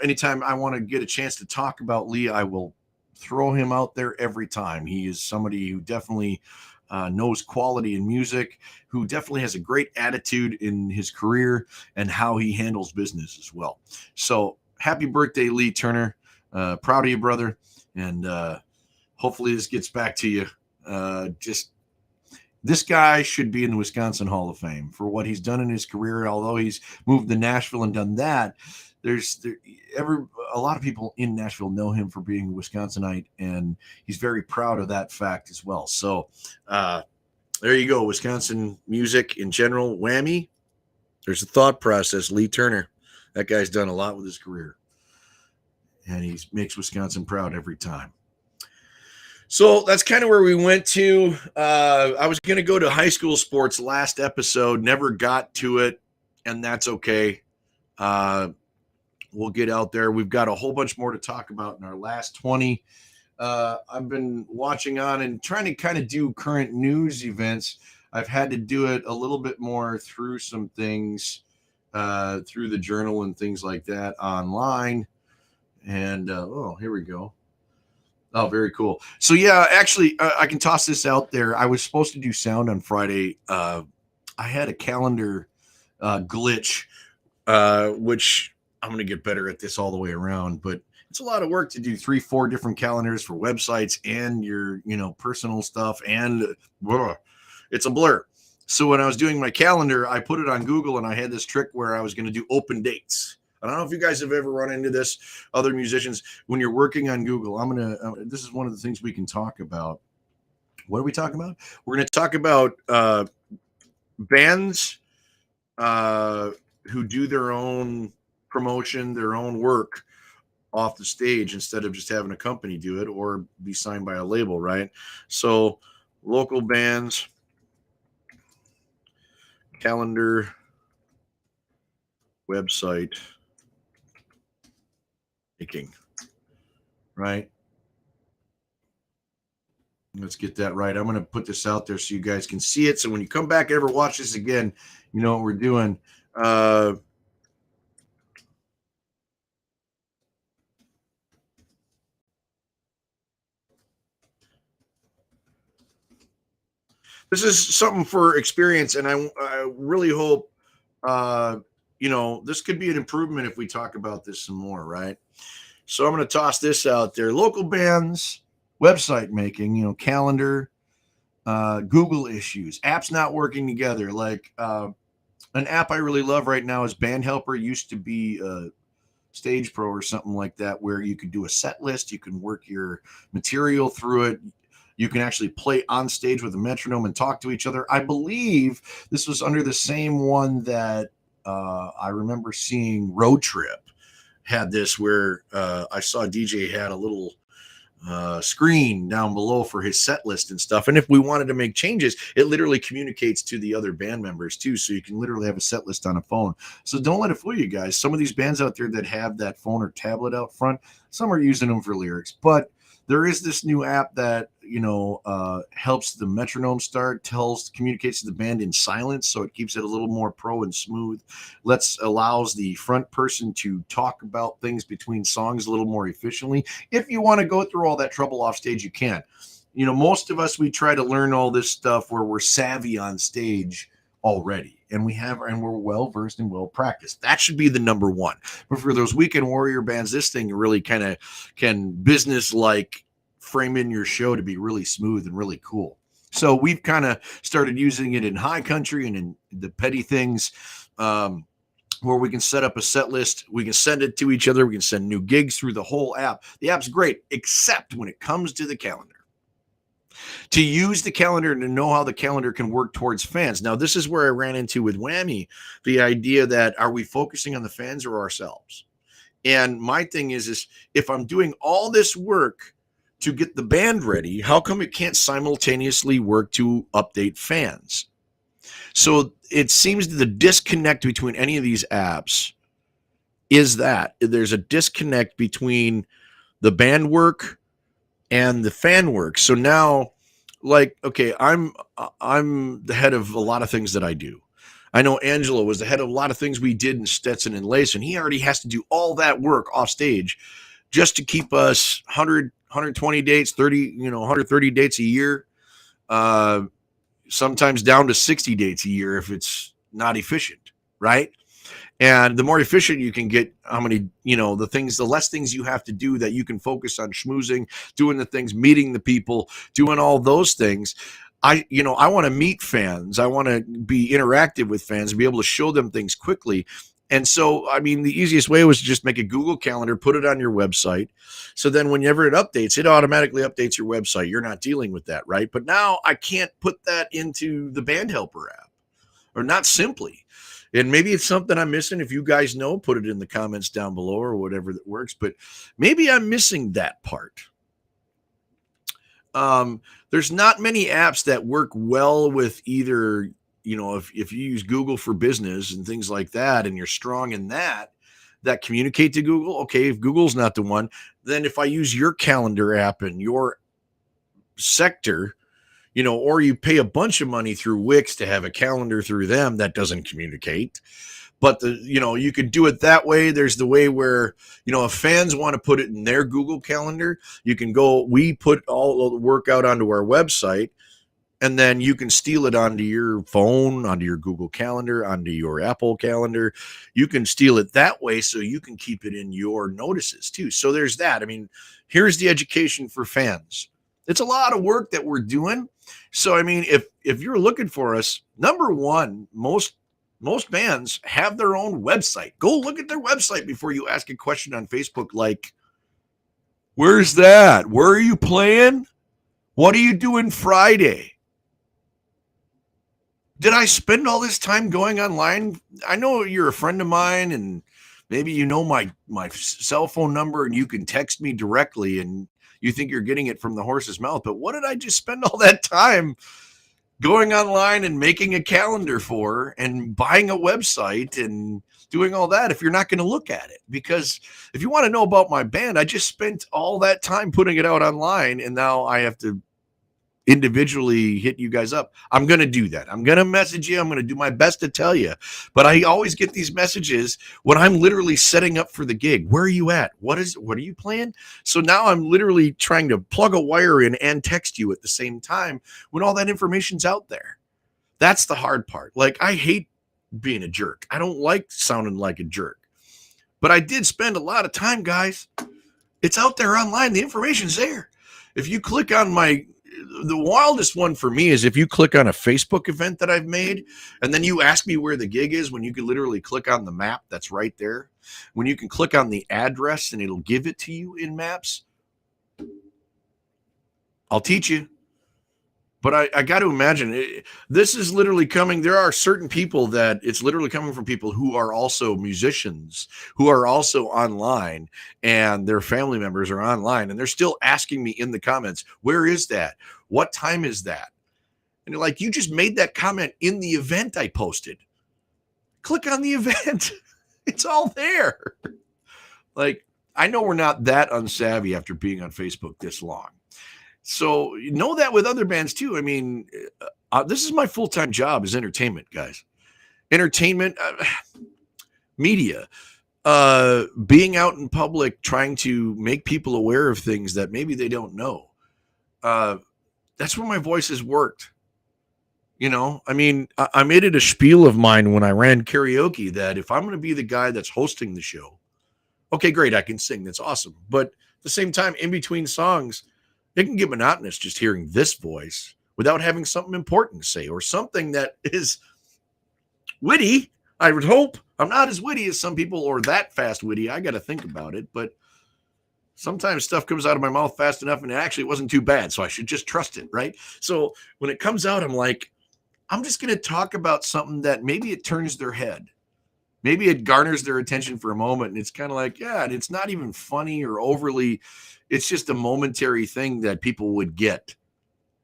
anytime I want to get a chance to talk about Lee, I will throw him out there every time. He is somebody who definitely knows quality in music, who definitely has a great attitude in his career and how he handles business as well. So happy birthday, Lee Turner. Proud of you, brother. And hopefully this gets back to you. This guy should be in the Wisconsin Hall of Fame for what he's done in his career. Although he's moved to Nashville and done that, a lot of people in Nashville know him for being a Wisconsinite, and he's very proud of that fact as well. So there you go, Wisconsin music in general. Whammy. There's a thought process. Lee Turner, that guy's done a lot with his career, and he makes Wisconsin proud every time. So that's kind of where we went to. I was going to go to high school sports last episode, never got to it, and that's okay. We'll get out there. We've got a whole bunch more to talk about in our last 20. I've been watching on and trying to kind of do current news events. I've had to do it a little bit more through some things, through the journal and things like that online. And, here we go. Oh, very cool. So, yeah, actually, I can toss this out there. I was supposed to do sound on Friday. I had a calendar glitch, which I'm going to get better at this all the way around. But it's a lot of work to do 3-4 different calendars for websites and your, personal stuff. And it's a blur. So when I was doing my calendar, I put it on Google, and I had this trick where I was going to do open dates. I don't know if you guys have ever run into this, other musicians, when you're working on Google. This is one of the things we can talk about. What are we talking about? We're going to talk about bands who do their own promotion, their own work off the stage instead of just having a company do it or be signed by a label, right? So local bands, calendar, website, right? Let's get that right. I'm going to put this out there so you guys can see it. So when you come back and ever watch this again, you know what we're doing. This is something for experience, and I really hope this could be an improvement if we talk about this some more, right? So I'm going to toss this out there. Local bands, website making, calendar, Google issues, apps not working together. Like an app I really love right now is Band Helper. Used to be Stage Pro or something like that, where you could do a set list. You can work your material through it. You can actually play on stage with a metronome and talk to each other. I believe this was under the same one that I remember seeing Road Trip had this, where I saw DJ had a little screen down below for his set list and stuff. And if we wanted to make changes, it literally communicates to the other band members too. So you can literally have a set list on a phone. So don't let it fool you guys. Some of these bands out there that have that phone or tablet out front, some are using them for lyrics, but there is this new app that, helps the metronome start, communicates to the band in silence. So it keeps it a little more pro and smooth. Allows the front person to talk about things between songs a little more efficiently. If you want to go through all that trouble off stage, you can. Most of us, we try to learn all this stuff where we're savvy on stage already. And we're well versed and well practiced. That should be the number one. But for those weekend warrior bands, this thing really kind of can business like frame in your show to be really smooth and really cool. So we've kind of started using it in high country and in the petty things, where we can set up a set list. We can send it to each other. We can send new gigs through the whole app. The app's great, except when it comes to the calendar. To use the calendar and to know how the calendar can work towards fans. Now, this is where I ran into with Whammy, the idea that, are we focusing on the fans or ourselves? And my thing is if I'm doing all this work to get the band ready, how come it can't simultaneously work to update fans? So it seems the disconnect between any of these apps is that there's a disconnect between the band work and the fan work. So now, like, okay, I'm the head of a lot of things that I do. I know Angelo was the head of a lot of things we did in Stetson and Lace, and he already has to do all that work off stage just to keep us 120 dates, 130 dates a year, sometimes down to 60 dates a year if it's not efficient, right? And the more efficient you can get, the less things you have to do, that you can focus on schmoozing, doing the things, meeting the people, doing all those things. I want to meet fans. I want to be interactive with fans and be able to show them things quickly. And so, the easiest way was to just make a Google Calendar, put it on your website. So then whenever it updates, it automatically updates your website. You're not dealing with that, right? But now I can't put that into the Band Helper app, or not simply. And maybe it's something I'm missing. If you guys know, put it in the comments down below or whatever that works. But maybe I'm missing that part. There's not many apps that work well with either, if you use Google for business and things like that, and you're strong in that communicate to Google. Okay, if Google's not the one, then if I use your calendar app in your sector, or you pay a bunch of money through Wix to have a calendar through them, that doesn't communicate. But you could do it that way. There's the way where, if fans want to put it in their Google Calendar, we put all the work out onto our website, and then you can steal it onto your phone, onto your Google Calendar, onto your Apple Calendar. You can steal it that way so you can keep it in your notices too. So there's that. Here's the education for fans. It's a lot of work that we're doing. So, if you're looking for us, number one, most bands have their own website. Go look at their website before you ask a question on Facebook like, where's that? Where are you playing? What are you doing Friday? Did I spend all this time going online? I know you're a friend of mine, and maybe you know my cell phone number, and you can text me directly, and you think you're getting it from the horse's mouth. But what did I just spend all that time going online and making a calendar for, and buying a website and doing all that if you're not going to look at it? Because if you want to know about my band, I just spent all that time putting it out online, and now I have to individually hit you guys up. I'm going to do that. I'm going to message you. I'm going to do my best to tell you. But I always get these messages when I'm literally setting up for the gig. Where are you at? What are you playing? So now I'm literally trying to plug a wire in and text you at the same time when all that information's out there. That's the hard part. Like, I hate being a jerk. I don't like sounding like a jerk. But I did spend a lot of time, guys. It's out there online. The information's there. If you click on the wildest one for me is if you click on a Facebook event that I've made, and then you ask me where the gig is, when you can literally click on the map that's right there. When you can click on the address and it'll give it to you in maps. I'll teach you. But I got to imagine this is literally coming. There are certain people that it's literally coming from people who are also musicians, who are also online, and their family members are online, and they're still asking me in the comments, where is that? What time is that? And they're like, you just made that comment in the event I posted. Click on the event. It's all there. Like, I know we're not that unsavvy after being on Facebook this long. So you know that with other bands too. I mean, this is my full-time job is entertainment, guys. Entertainment, media, being out in public, trying to make people aware of things that maybe they don't know. That's where my voice has worked. You know, I mean, I made it a spiel of mine when I ran karaoke that if I'm going to be the guy that's hosting the show, okay, great, I can sing. That's awesome. But at the same time, in between songs, it can get monotonous just hearing this voice without having something important to say or something that is witty. I would hope. I'm not as witty as some people or that fast witty. I got to think about it. But sometimes stuff comes out of my mouth fast enough and it actually wasn't too bad. So I should just trust it, right? So when it comes out, I'm like, I'm just going to talk about something that maybe it turns their head. Maybe it garners their attention for a moment. And it's kind of like, yeah, and it's not even funny or overly. It's just a momentary thing that people would get,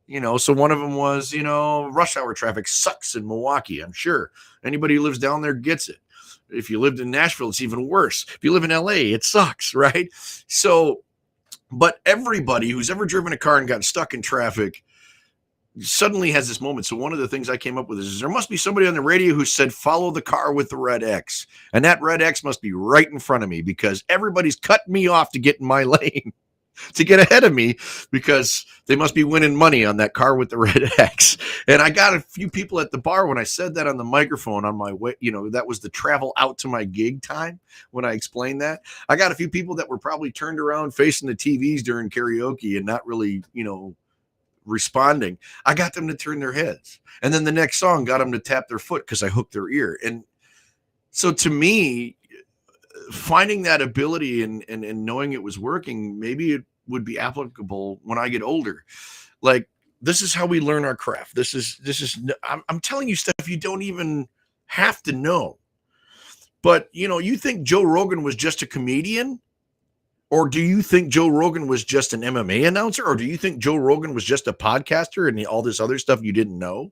you know. So one of them was, you know, rush hour traffic sucks in Milwaukee. I'm sure anybody who lives down there gets it. If you lived in Nashville, it's even worse. If you live in LA, it sucks, right? So, but everybody who's ever driven a car and gotten stuck in traffic suddenly has this moment. So one of the things I came up with is there must be somebody on the radio who said, follow the car with the red X. And that red X must be right in front of me because everybody's cutting me off to get in my lane. To get ahead of me because they must be winning money on that car with the red X. And I got a few people at the bar when I said that on the microphone on my way, you know, that was the travel out to my gig time when I explained that. I got a few people that were probably turned around facing the TVs during karaoke and not really, you know, responding. I got them to turn their heads. And then the next song got them to tap their foot because I hooked their ear. And so to me, finding that ability and knowing it was working, maybe it would be applicable when I get older. Like, this is how we learn our craft. This is, I'm telling you stuff you don't even have to know. But, you know, you think Joe Rogan was just a comedian? Or do you think Joe Rogan was just an MMA announcer? Or do you think Joe Rogan was just a podcaster and all this other stuff you didn't know?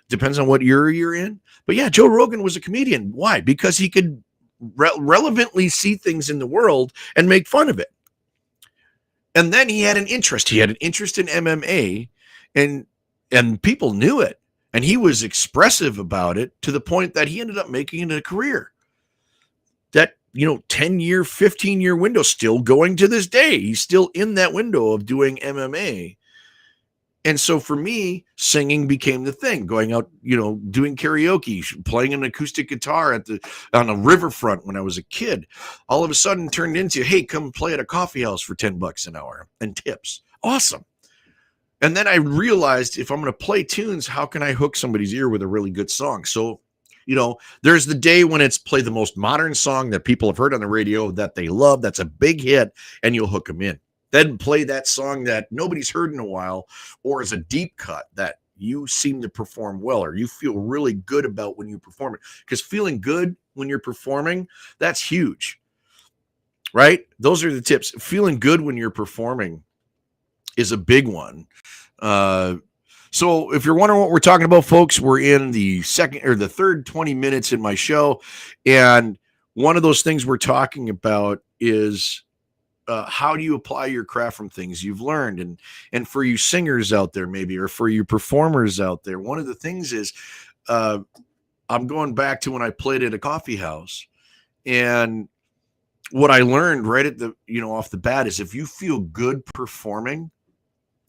Depends on what era you're in. But yeah, Joe Rogan was a comedian. Why? Because he could relevantly see things in the world and make fun of it. And then he had an interest. He had an interest in MMA, and people knew it. And he was expressive about it to the point that he ended up making it a career. That, you know, 10-year, 15-year window still going to this day. He's still in that window of doing MMA. And so for me, singing became the thing, going out, you know, doing karaoke, playing an acoustic guitar on a riverfront when I was a kid, all of a sudden turned into, hey, come play at a coffee house for $10 an hour and tips. Awesome. And then I realized if I'm going to play tunes, how can I hook somebody's ear with a really good song? So, you know, there's the day when it's play the most modern song that people have heard on the radio that they love. That's a big hit, and you'll hook them in. Then play that song that nobody's heard in a while, or is a deep cut that you seem to perform well, or you feel really good about when you perform it. Because feeling good when you're performing, that's huge, right? Those are the tips. Feeling good when you're performing is a big one. So if you're wondering what we're talking about, folks, we're in the third 20 minutes in my show. And one of those things we're talking about is how do you apply your craft from things you've learned? And for you singers out there, maybe, or for you performers out there, one of the things is I'm going back to when I played at a coffee house, and what I learned right at the, you know, off the bat is if you feel good performing,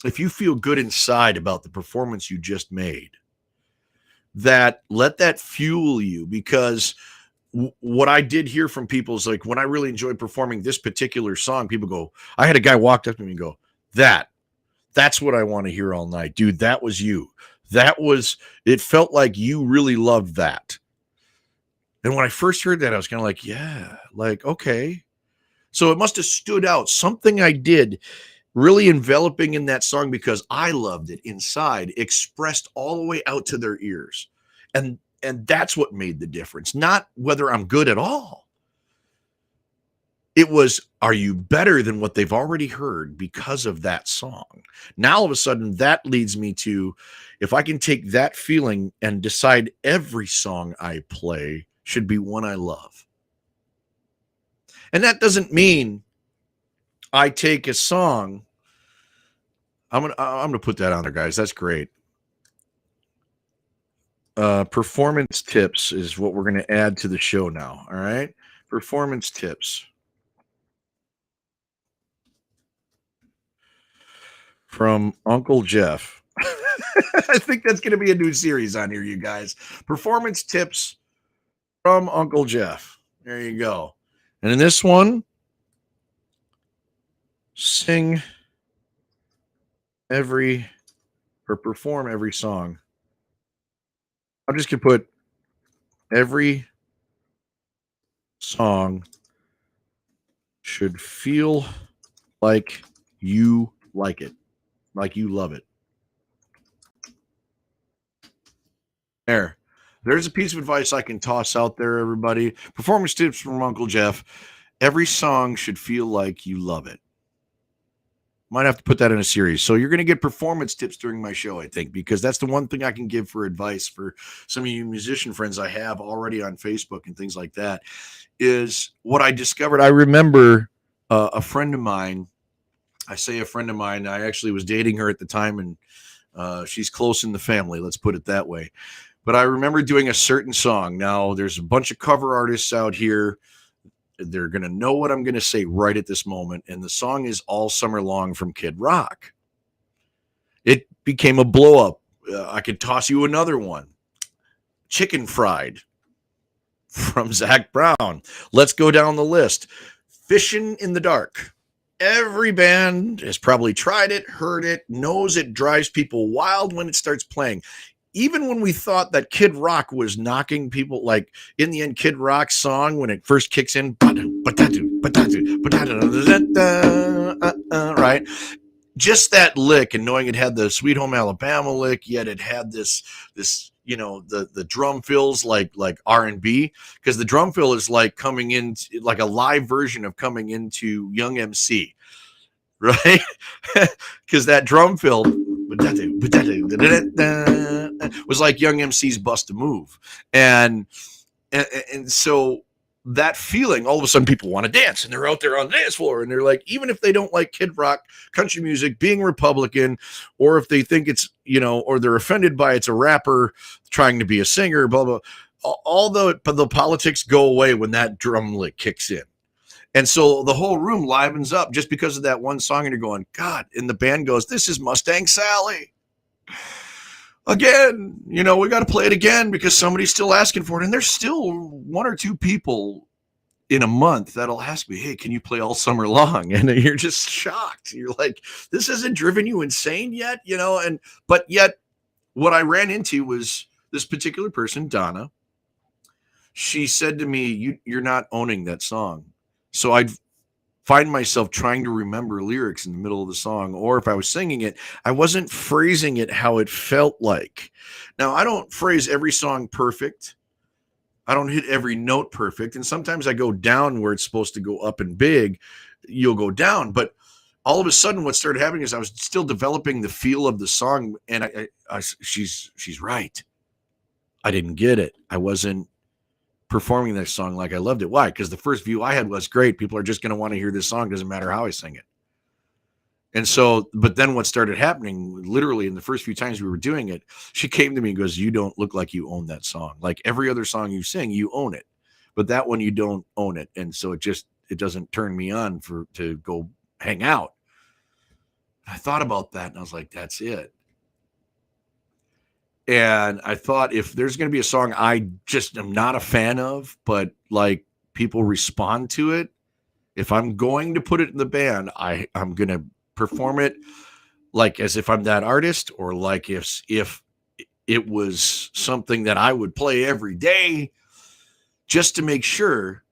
if you feel good inside about the performance you just made, that let that fuel you, because what I did hear from people is like, when I really enjoyed performing this particular song, people go, I had a guy walked up to me and go, that's what I want to hear all night, dude. That was you. It felt like you really loved that. And when I first heard that, I was kind of like, yeah, like, okay. So it must have stood out. Something I did really enveloping in that song, because I loved it inside, expressed all the way out to their ears. And that's what made the difference. Not whether I'm good at all. It was, are you better than what they've already heard because of that song? Now, all of a sudden, that leads me to, if I can take that feeling and decide every song I play should be one I love. And that doesn't mean I take a song. I'm gonna put that on there, guys. That's great. Performance tips is what we're going to add to the show now. All right. Performance tips from Uncle Geoff. I think that's going to be a new series on here, you guys. Performance tips from Uncle Geoff. There you go. And in this one, perform every song. I'm just going to put every song should feel like you like it, like you love it. There's a piece of advice I can toss out there, everybody. Performance tips from Uncle Geoff. Every song should feel like you love it. Might have to put that in a series. So you're going to get performance tips during my show, I think, because that's the one thing I can give for advice for some of you musician friends I have already on Facebook and things like that, is what I discovered. I remember a friend of mine. I say a friend of mine. I actually was dating her at the time, and she's close in the family. Let's put it that way. But I remember doing a certain song. Now, there's a bunch of cover artists out here. They're going to know what I'm going to say right at this moment. And the song is All Summer Long from Kid Rock. It became a blow up. I could toss you another one. Chicken Fried from Zach Brown. Let's go down the list. Fishing in the Dark. Every band has probably tried it, heard it, knows it drives people wild when it starts playing. Even when we thought that Kid Rock was knocking people, like in the end, Kid Rock's song, when it first kicks in, right? Just that lick, and knowing it had the Sweet Home Alabama lick, yet it had this, the drum fills like R&B, because the drum fill is like coming in, like a live version of coming into Young MC, right? Because that drum fill was like Young MC's Bust a Move. And so that feeling, all of a sudden people want to dance, and they're out there on the dance floor, and they're like, even if they don't like Kid Rock, country music, being Republican, or if they think it's, or they're offended by it's a rapper trying to be a singer, blah, blah, all the politics go away when that drum lick kicks in. And so the whole room livens up just because of that one song, and you're going, God, and the band goes, this is Mustang Sally. Again, we got to play it again because somebody's still asking for it. And there's still one or two people in a month that'll ask me, hey, can you play All Summer Long? And you're just shocked. You're like, this hasn't driven you insane yet, but yet what I ran into was this particular person, Donna. She said to me, you're not owning that song. So I'd find myself trying to remember lyrics in the middle of the song, or if I was singing it, I wasn't phrasing it how it felt like. Now, I don't phrase every song perfect. I don't hit every note perfect. And sometimes I go down where it's supposed to go up and big. You'll go down. But all of a sudden, what started happening is I was still developing the feel of the song. And she's right. I didn't get it. I wasn't performing that song like I loved it. Why? Because the first view I had was great. People are just going to want to hear this song. Doesn't matter how I sing it. And so, but then what started happening, literally in the first few times we were doing it, she came to me and goes, you don't look like you own that song. Like every other song you sing, you own it. But that one, you don't own it. And so it doesn't turn me on to go hang out. I thought about that and I was like, that's it. And I thought, if there's going to be a song I just am not a fan of, but like people respond to it, if I'm going to put it in the band, I'm going to perform it like as if I'm that artist, or like if it was something that I would play every day, just to make sure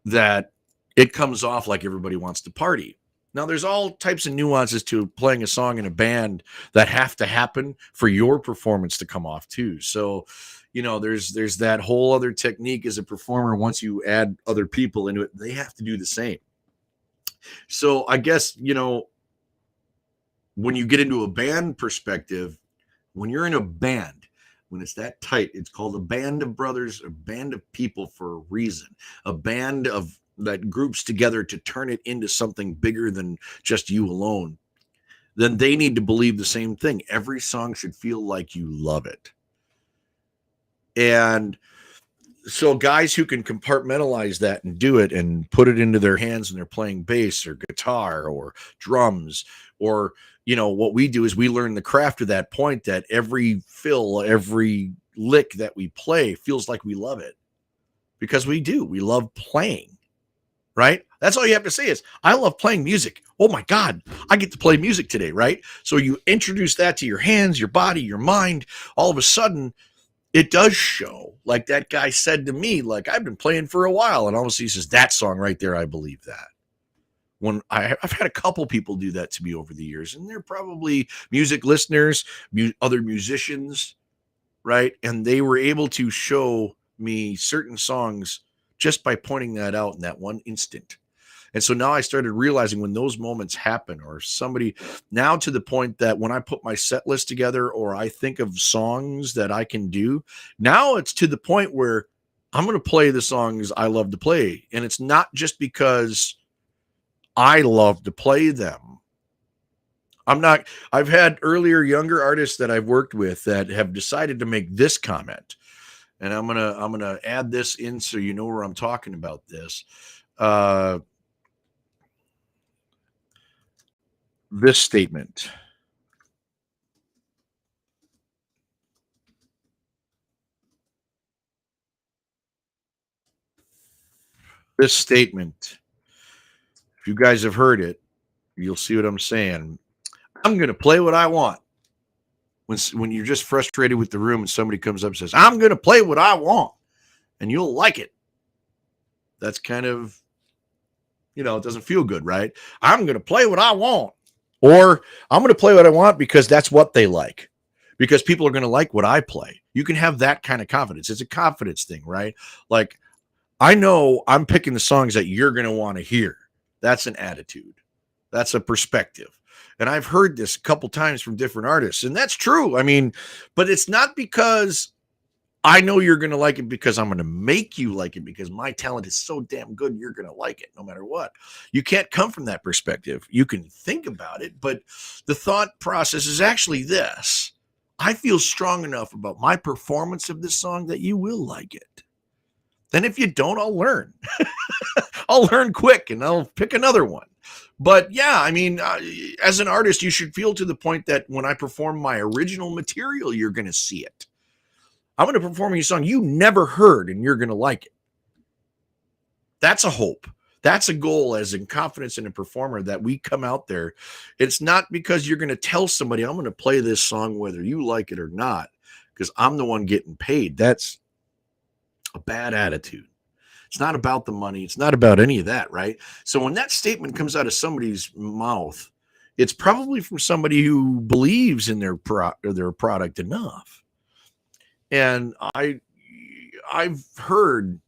that it comes off like everybody wants to party. Now, there's all types of nuances to playing a song in a band that have to happen for your performance to come off too. So, you know, there's that whole other technique as a performer. Once you add other people into it, they have to do the same. So I guess, you know, when you get into a band perspective, when you're in a band, when it's that tight, it's called a band of brothers, a band of people for a reason, a band of that groups together to turn it into something bigger than just you alone. Then they need to believe the same thing. Every song should feel like you love it. And so guys who can compartmentalize that and do it and put it into their hands, and they're playing bass or guitar or drums, or, you know, what we do is we learn the craft to that point that every fill, every lick that we play feels like we love it, because we do. We love playing, right? That's all you have to say is, I love playing music. Oh my God, I get to play music today, right? So you introduce that to your hands, your body, your mind. All of a sudden, it does show. Like that guy said to me, like, I've been playing for a while, and obviously he says, that song right there, I believe that. When I've had a couple people do that to me over the years, and they're probably music listeners, other musicians, right? And they were able to show me certain songs just by pointing that out in that one instant. And so now I started realizing when those moments happen, or somebody, now to the point that when I put my set list together, or I think of songs that I can do, now it's to the point where I'm going to play the songs I love to play. And it's not just because I love to play them. I've had earlier younger artists that I've worked with that have decided to make this comment. And I'm going to add this in so you know where I'm talking about this. This statement. This statement. If you guys have heard it, you'll see what I'm saying. I'm going to play what I want. When you're just frustrated with the room and somebody comes up and says, I'm going to play what I want, and you'll like it. That's kind of, you know, it doesn't feel good, right? I'm going to play what I want. Or I'm going to play what I want because that's what they like, because people are going to like what I play. You can have that kind of confidence. It's a confidence thing, right? Like, I know I'm picking the songs that you're going to want to hear. That's an attitude. That's a perspective. And I've heard this a couple times from different artists, and that's true. I mean, but it's not because I know you're going to like it, because I'm going to make you like it, because my talent is so damn good, you're going to like it no matter what. You can't come from that perspective. You can think about it, but the thought process is actually this. I feel strong enough about my performance of this song that you will like it. Then if you don't, I'll learn. I'll learn quick and I'll pick another one. But yeah, I mean, as an artist, you should feel to the point that when I perform my original material, you're going to see it. I'm going to perform a song you never heard, and you're going to like it. That's a hope. That's a goal as in confidence in a performer, that we come out there. It's not because you're going to tell somebody, I'm going to play this song whether you like it or not, because I'm the one getting paid. That's a bad attitude. It's not about the money. It's not about any of that, right? So when that statement comes out of somebody's mouth, it's probably from somebody who believes in their product enough. And I've heard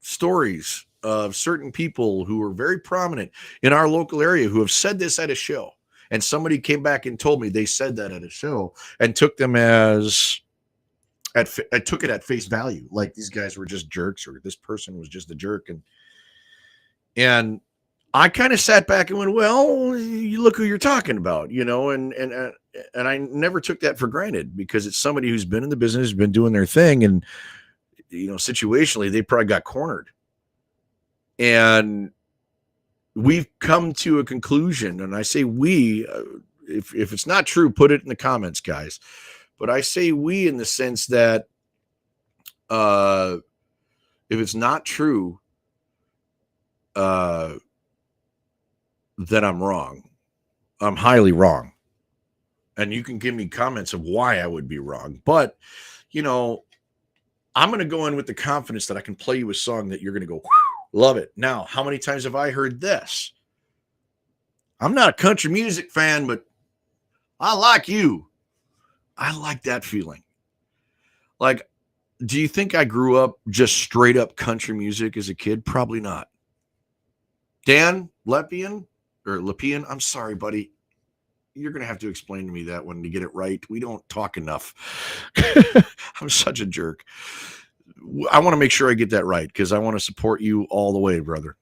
stories of certain people who are very prominent in our local area who have said this at a show. And somebody came back and told me they said that at a show, and took them I took it at face value. Like these guys were just jerks, or this person was just a jerk. And I kind of sat back and went, well, you look who you're talking about, you know, and I never took that for granted, because it's somebody who's been in the business, been doing their thing. And, you know, situationally, they probably got cornered. And we've come to a conclusion, and I say we, if it's not true, put it in the comments, guys. but I say we in the sense that if it's not true, then I'm wrong. I'm highly wrong. And you can give me comments of why I would be wrong. But, you know, I'm going to go in with the confidence that I can play you a song that you're going to go, love it. Now, how many times have I heard this? I'm not a country music fan, but I like you. I like that feeling. Like, do you think I grew up just straight up country music as a kid? Probably not. Dan Liepien, I'm sorry, buddy. You're going to have to explain to me that one to get it right. We don't talk enough. I'm such a jerk. I want to make sure I get that right because I want to support you all the way, brother.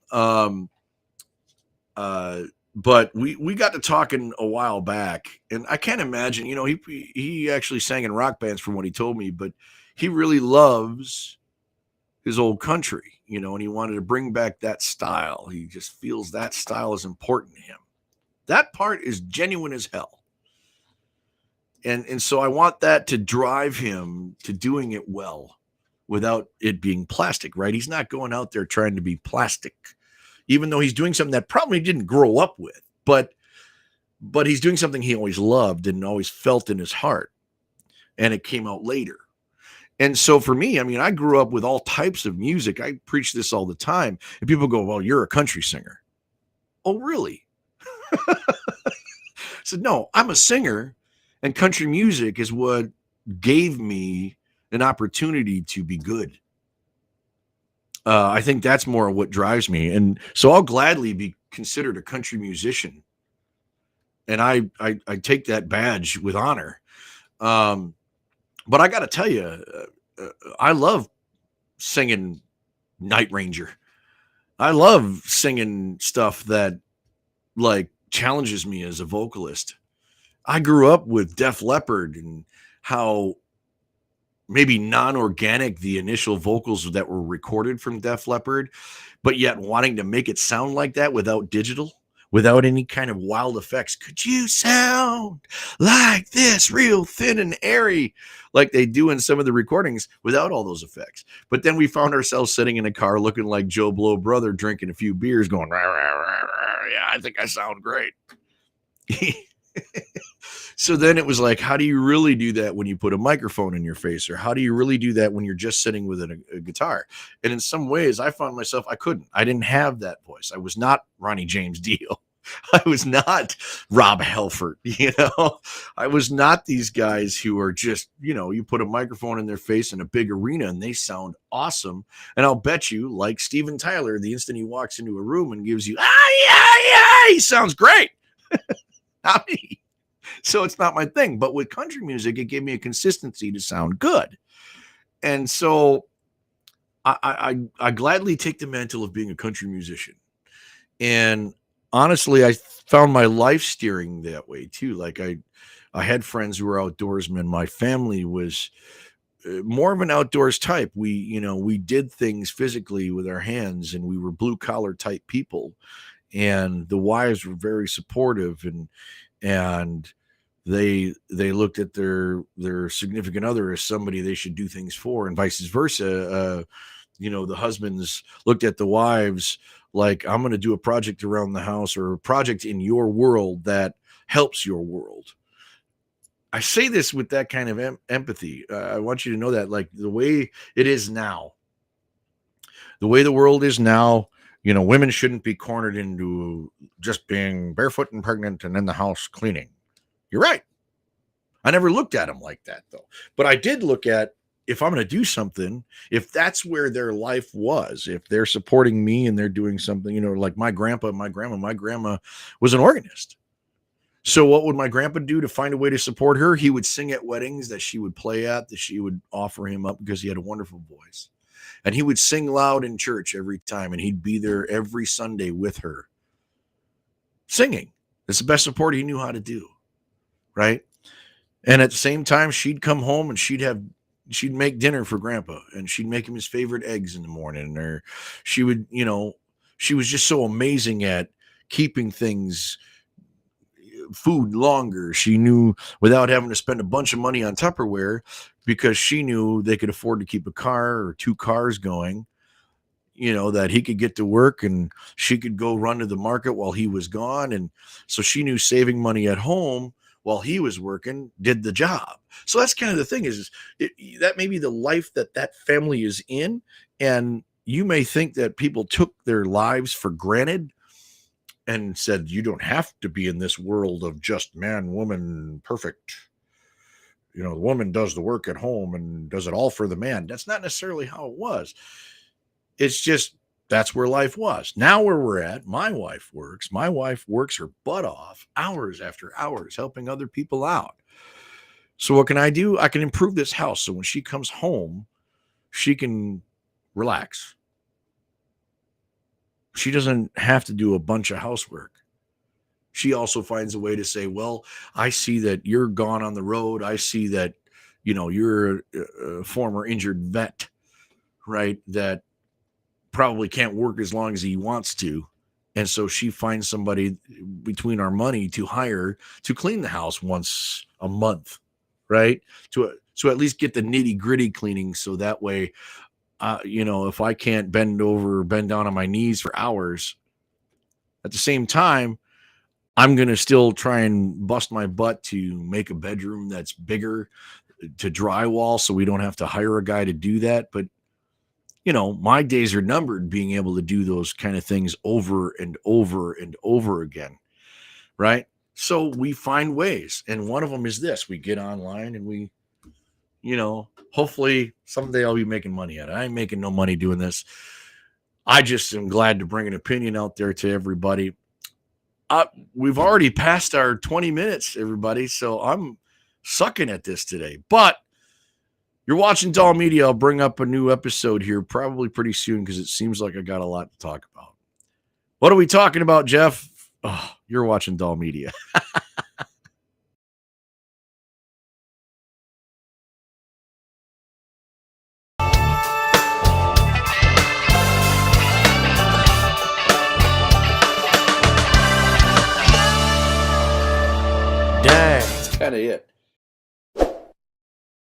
But we got to talking a while back, and I can't imagine, you know, he actually sang in rock bands from what he told me, but he really loves his old country, you know, and he wanted to bring back that style. He just feels that style is important to him. That part is genuine as hell. And so I want that to drive him to doing it well without it being plastic, right? He's not going out there trying to be plastic, even though he's doing something that probably didn't grow up with, but he's doing something he always loved and always felt in his heart. And it came out later. And so for me, I mean, I grew up with all types of music. I preach this all the time. And people go, well, you're a country singer. Oh, really? I said, no, I'm a singer, and country music is what gave me an opportunity to be good. I think that's more what drives me. And so I'll gladly be considered a country musician. And I take that badge with honor. But I got to tell you, I love singing Night Ranger. I love singing stuff that like challenges me as a vocalist. I grew up with Def Leppard and how maybe non-organic the initial vocals that were recorded from Def Leppard, but yet wanting to make it sound like that without digital, without any kind of wild effects. Could you sound like this, real thin and airy, like they do in some of the recordings without all those effects? But then we found ourselves sitting in a car looking like Joe Blow Brother, drinking a few beers, going, rah, rah, rah, rah. Yeah, I think I sound great. So then it was like, how do you really do that when you put a microphone in your face? Or how do you really do that when you're just sitting with a guitar? And in some ways, I found myself, I didn't have that voice. I was not Ronnie James Dio. I was not Rob Halford, you know. I was not these guys who are just, you know, you put a microphone in their face in a big arena and they sound awesome. And I'll bet you, like Steven Tyler, the instant he walks into a room and gives you, he sounds great. Not me. So it's not my thing. But with country music, it gave me a consistency to sound good. And so I gladly take the mantle of being a country musician. And honestly, I found my life steering that way too. Like I had friends who were outdoorsmen. My family was more of an outdoors type. We did things physically with our hands, and we were blue collar type people. And the wives were very supportive, and they looked at their significant other as somebody they should do things for, and vice versa. The husbands looked at the wives like, I'm going to do a project around the house or a project in your world that helps your world. I say this with that kind of empathy. I want you to know that, like, the way it is now, the way the world is now, women shouldn't be cornered into just being barefoot and pregnant and in the house cleaning. You're right. I never looked at them like that, though. But I did look at, if I'm going to do something, if that's where their life was, if they're supporting me and they're doing something, like my grandma was an organist. So what would my grandpa do to find a way to support her? He would sing at weddings that she would play at, that she would offer him up because he had a wonderful voice. And he would sing loud in church every time, and he'd be there every Sunday with her singing. It's the best support he knew how to do, right? And at the same time, she'd come home and she'd make dinner for grandpa, and she'd make him his favorite eggs in the morning. Or she would, she was just so amazing at keeping things food longer. She knew without having to spend a bunch of money on Tupperware, because she knew they could afford to keep a car or 2 cars going, that he could get to work and she could go run to the market while he was gone. And so she knew saving money at home while he was working did the job. So that's kind of the thing that may be the life that family is in. And you may think that people took their lives for granted and said, you don't have to be in this world of just man, woman, perfect. The woman does the work at home and does it all for the man. That's not necessarily how it was. It's just, that's where life was. Now where we're at, my wife works her butt off hours after hours helping other people out. So what can I do? I can improve this house so when she comes home, she can relax. She doesn't have to do a bunch of housework. She also finds a way to say, well, I see that you're gone on the road. I see that, you're a former injured vet, right? That probably can't work as long as he wants to. And so she finds somebody between our money to hire to clean the house once a month, right? To at least get the nitty gritty cleaning. So that way, if I can't bend down on my knees for hours, at the same time, I'm going to still try and bust my butt to make a bedroom that's bigger, to drywall, so we don't have to hire a guy to do that. But, my days are numbered being able to do those kind of things over and over and over again, right? So we find ways. And one of them is this. We get online and we, hopefully someday I'll be making money at it. I ain't making no money doing this. I just am glad to bring an opinion out there to everybody. We've already passed our 20 minutes, everybody. So I'm sucking at this today, but you're watching DAHL Media. I'll bring up a new episode here probably pretty soon because it seems like I got a lot to talk about. What are we talking about, Jeff? Oh, you're watching DAHL Media. That's kind of it.